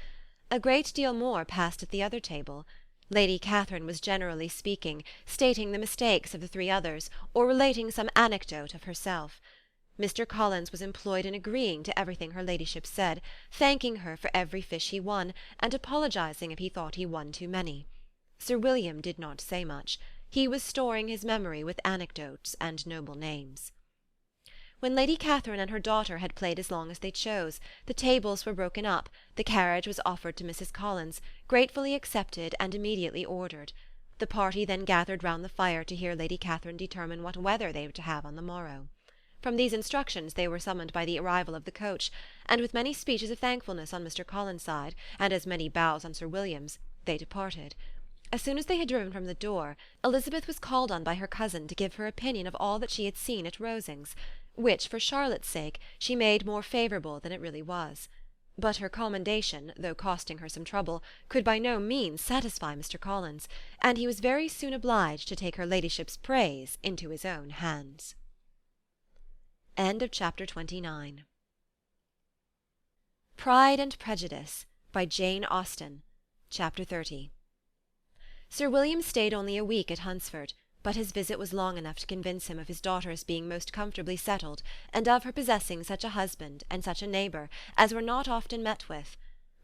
A great deal more passed at the other table. Lady Catherine was generally speaking, stating the mistakes of the 3 others, or relating some anecdote of herself. Mr. Collins was employed in agreeing to everything her ladyship said, thanking her for every fish he won, and apologizing if he thought he won too many. Sir William did not say much. He was storing his memory with anecdotes and noble names. When Lady Catherine and her daughter had played as long as they chose, the tables were broken up, the carriage was offered to Mrs. Collins, gratefully accepted and immediately ordered. The party then gathered round the fire to hear Lady Catherine determine what weather they were to have on the morrow. From these instructions they were summoned by the arrival of the coach, and with many speeches of thankfulness on Mr. Collins' side, and as many bows on Sir William's, they departed. As soon as they had driven from the door, Elizabeth was called on by her cousin to give her opinion of all that she had seen at Rosings, which, for Charlotte's sake, she made more favourable than it really was. But her commendation, though costing her some trouble, could by no means satisfy Mr. Collins, and he was very soon obliged to take her ladyship's praise into his own hands. Chapter 29. Pride and Prejudice, by Jane Austen. Chapter 30. Sir William stayed only a week at Hunsford, but his visit was long enough to convince him of his daughter's being most comfortably settled, and of her possessing such a husband and such a neighbour as were not often met with.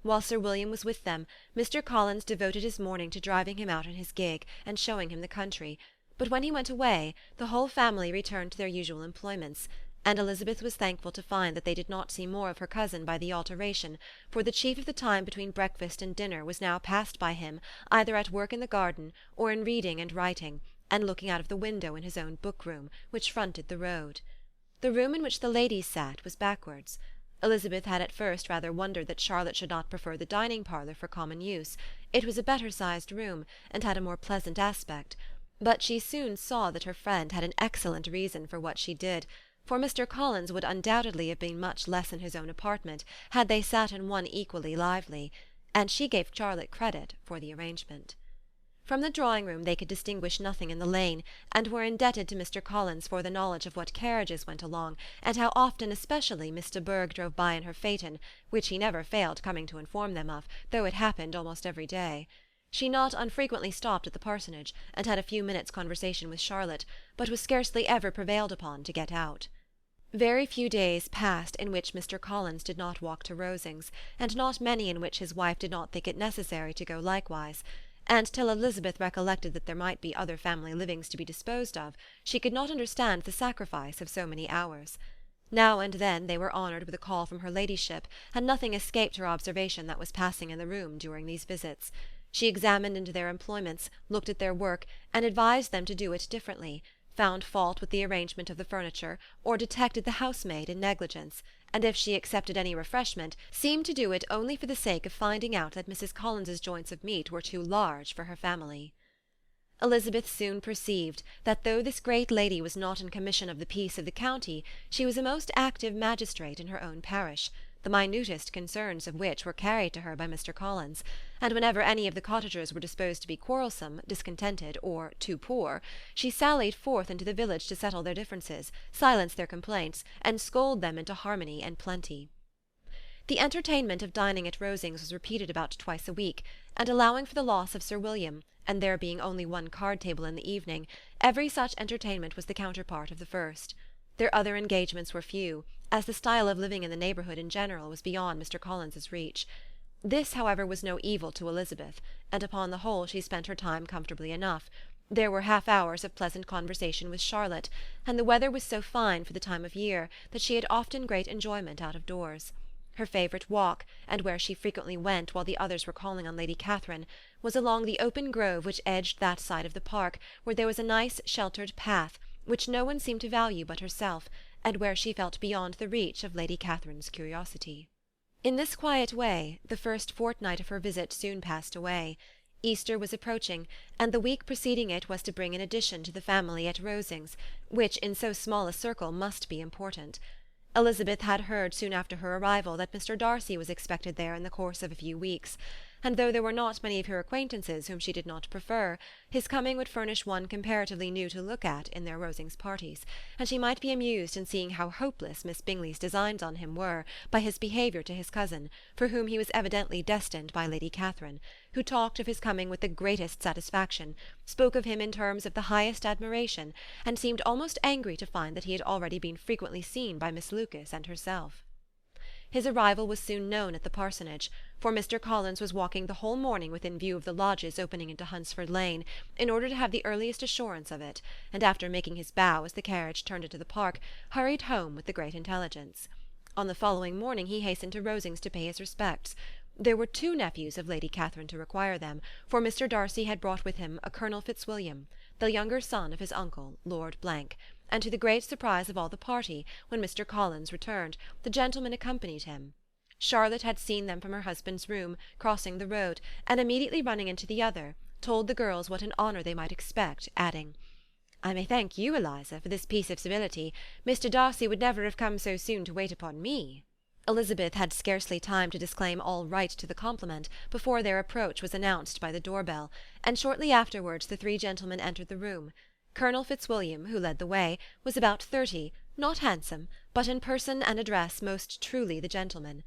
While Sir William was with them, Mr. Collins devoted his morning to driving him out in his gig and showing him the country, but when he went away, the whole family returned to their usual employments, and Elizabeth was thankful to find that they did not see more of her cousin by the alteration, for the chief of the time between breakfast and dinner was now passed by him either at work in the garden, or in reading and writing, and looking out of the window in his own book-room, which fronted the road. The room in which the ladies sat was backwards. Elizabeth had at first rather wondered that Charlotte should not prefer the dining-parlour for common use. It was a better-sized room, and had a more pleasant aspect, but she soon saw that her friend had an excellent reason for what she did, for Mr. Collins would undoubtedly have been much less in his own apartment had they sat in one equally lively, and she gave Charlotte credit for the arrangement. From the drawing-room they could distinguish nothing in the lane, and were indebted to Mr. Collins for the knowledge of what carriages went along, and how often especially Miss de Bourgh drove by in her phaeton, which he never failed coming to inform them of, though it happened almost every day. She not unfrequently stopped at the parsonage, and had a few minutes' conversation with Charlotte, but was scarcely ever prevailed upon to get out. Very few days passed in which Mr. Collins did not walk to Rosings, and not many in which his wife did not think it necessary to go likewise, and till Elizabeth recollected that there might be other family livings to be disposed of, she could not understand the sacrifice of so many hours. Now and then they were honoured with a call from her ladyship, and nothing escaped her observation that was passing in the room during these visits. She examined into their employments, looked at their work, and advised them to do it differently, found fault with the arrangement of the furniture, or detected the housemaid in negligence, and if she accepted any refreshment, seemed to do it only for the sake of finding out that Mrs. Collins's joints of meat were too large for her family. Elizabeth soon perceived that though this great lady was not in commission of the peace of the county, she was a most active magistrate in her own parish, the minutest concerns of which were carried to her by Mr. Collins, and whenever any of the cottagers were disposed to be quarrelsome, discontented, or too poor, she sallied forth into the village to settle their differences, silence their complaints, and scold them into harmony and plenty. The entertainment of dining at Rosings was repeated about twice a week, and allowing for the loss of Sir William, and there being only one card-table in the evening, every such entertainment was the counterpart of the first. Their other engagements were few, as the style of living in the neighbourhood in general was beyond Mr. Collins's reach. This, however, was no evil to Elizabeth, and upon the whole she spent her time comfortably enough. There were half-hours of pleasant conversation with Charlotte, and the weather was so fine for the time of year that she had often great enjoyment out of doors. Her favourite walk, and where she frequently went while the others were calling on Lady Catherine, was along the open grove which edged that side of the park where there was a nice sheltered path, which no one seemed to value but herself, and where she felt beyond the reach of Lady Catherine's curiosity. In this quiet way the first fortnight of her visit soon passed away. Easter was approaching, and the week preceding it was to bring an addition to the family at Rosings, which in so small a circle must be important. Elizabeth had heard soon after her arrival that Mr. Darcy was expected there in the course of a few weeks, and though there were not many of her acquaintances whom she did not prefer, his coming would furnish one comparatively new to look at in their Rosings parties, and she might be amused in seeing how hopeless Miss Bingley's designs on him were by his behaviour to his cousin, for whom he was evidently destined by Lady Catherine, who talked of his coming with the greatest satisfaction, spoke of him in terms of the highest admiration, and seemed almost angry to find that he had already been frequently seen by Miss Lucas and herself. His arrival was soon known at the parsonage, for Mr. Collins was walking the whole morning within view of the lodges opening into Hunsford Lane, in order to have the earliest assurance of it, and after making his bow as the carriage turned into the park, hurried home with the great intelligence. On the following morning he hastened to Rosings to pay his respects. There were 2 nephews of Lady Catherine to require them, for Mr. Darcy had brought with him a Colonel Fitzwilliam, the younger son of his uncle, Lord Blank, and to the great surprise of all the party, when Mr. Collins returned, the gentlemen accompanied him. Charlotte had seen them from her husband's room, crossing the road, and immediately running into the other, told the girls what an honour they might expect, adding, "I may thank you, Eliza, for this piece of civility. Mr. Darcy would never have come so soon to wait upon me." Elizabeth had scarcely time to disclaim all right to the compliment before their approach was announced by the door-bell, and shortly afterwards the 3 gentlemen entered the room. Colonel Fitzwilliam, who led the way, was about 30, not handsome, but in person and address most truly the gentleman.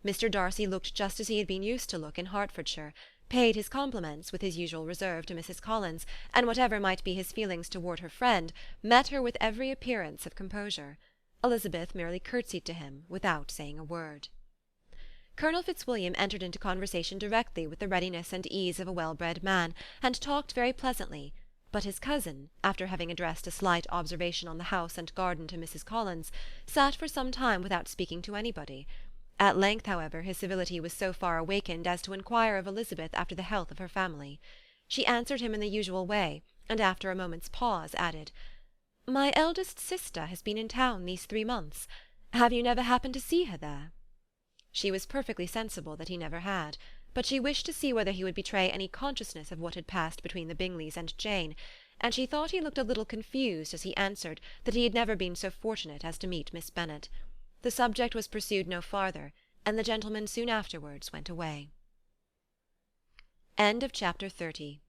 Mr. Darcy looked just as he had been used to look in Hertfordshire, paid his compliments, with his usual reserve, to Mrs. Collins, and whatever might be his feelings toward her friend, met her with every appearance of composure. Elizabeth merely curtsied to him without saying a word. Colonel Fitzwilliam entered into conversation directly with the readiness and ease of a well-bred man, and talked very pleasantly, but his cousin, after having addressed a slight observation on the house and garden to Mrs. Collins, sat for some time without speaking to anybody. At length, however, his civility was so far awakened as to inquire of Elizabeth after the health of her family. She answered him in the usual way, and after a moment's pause added, "My eldest sister has been in town these 3 months. Have you never happened to see her there?" She was perfectly sensible that he never had, but she wished to see whether he would betray any consciousness of what had passed between the Bingleys and Jane, and she thought he looked a little confused as he answered that he had never been so fortunate as to meet Miss Bennet. The subject was pursued no farther, and the gentlemen soon afterwards went away. Chapter 30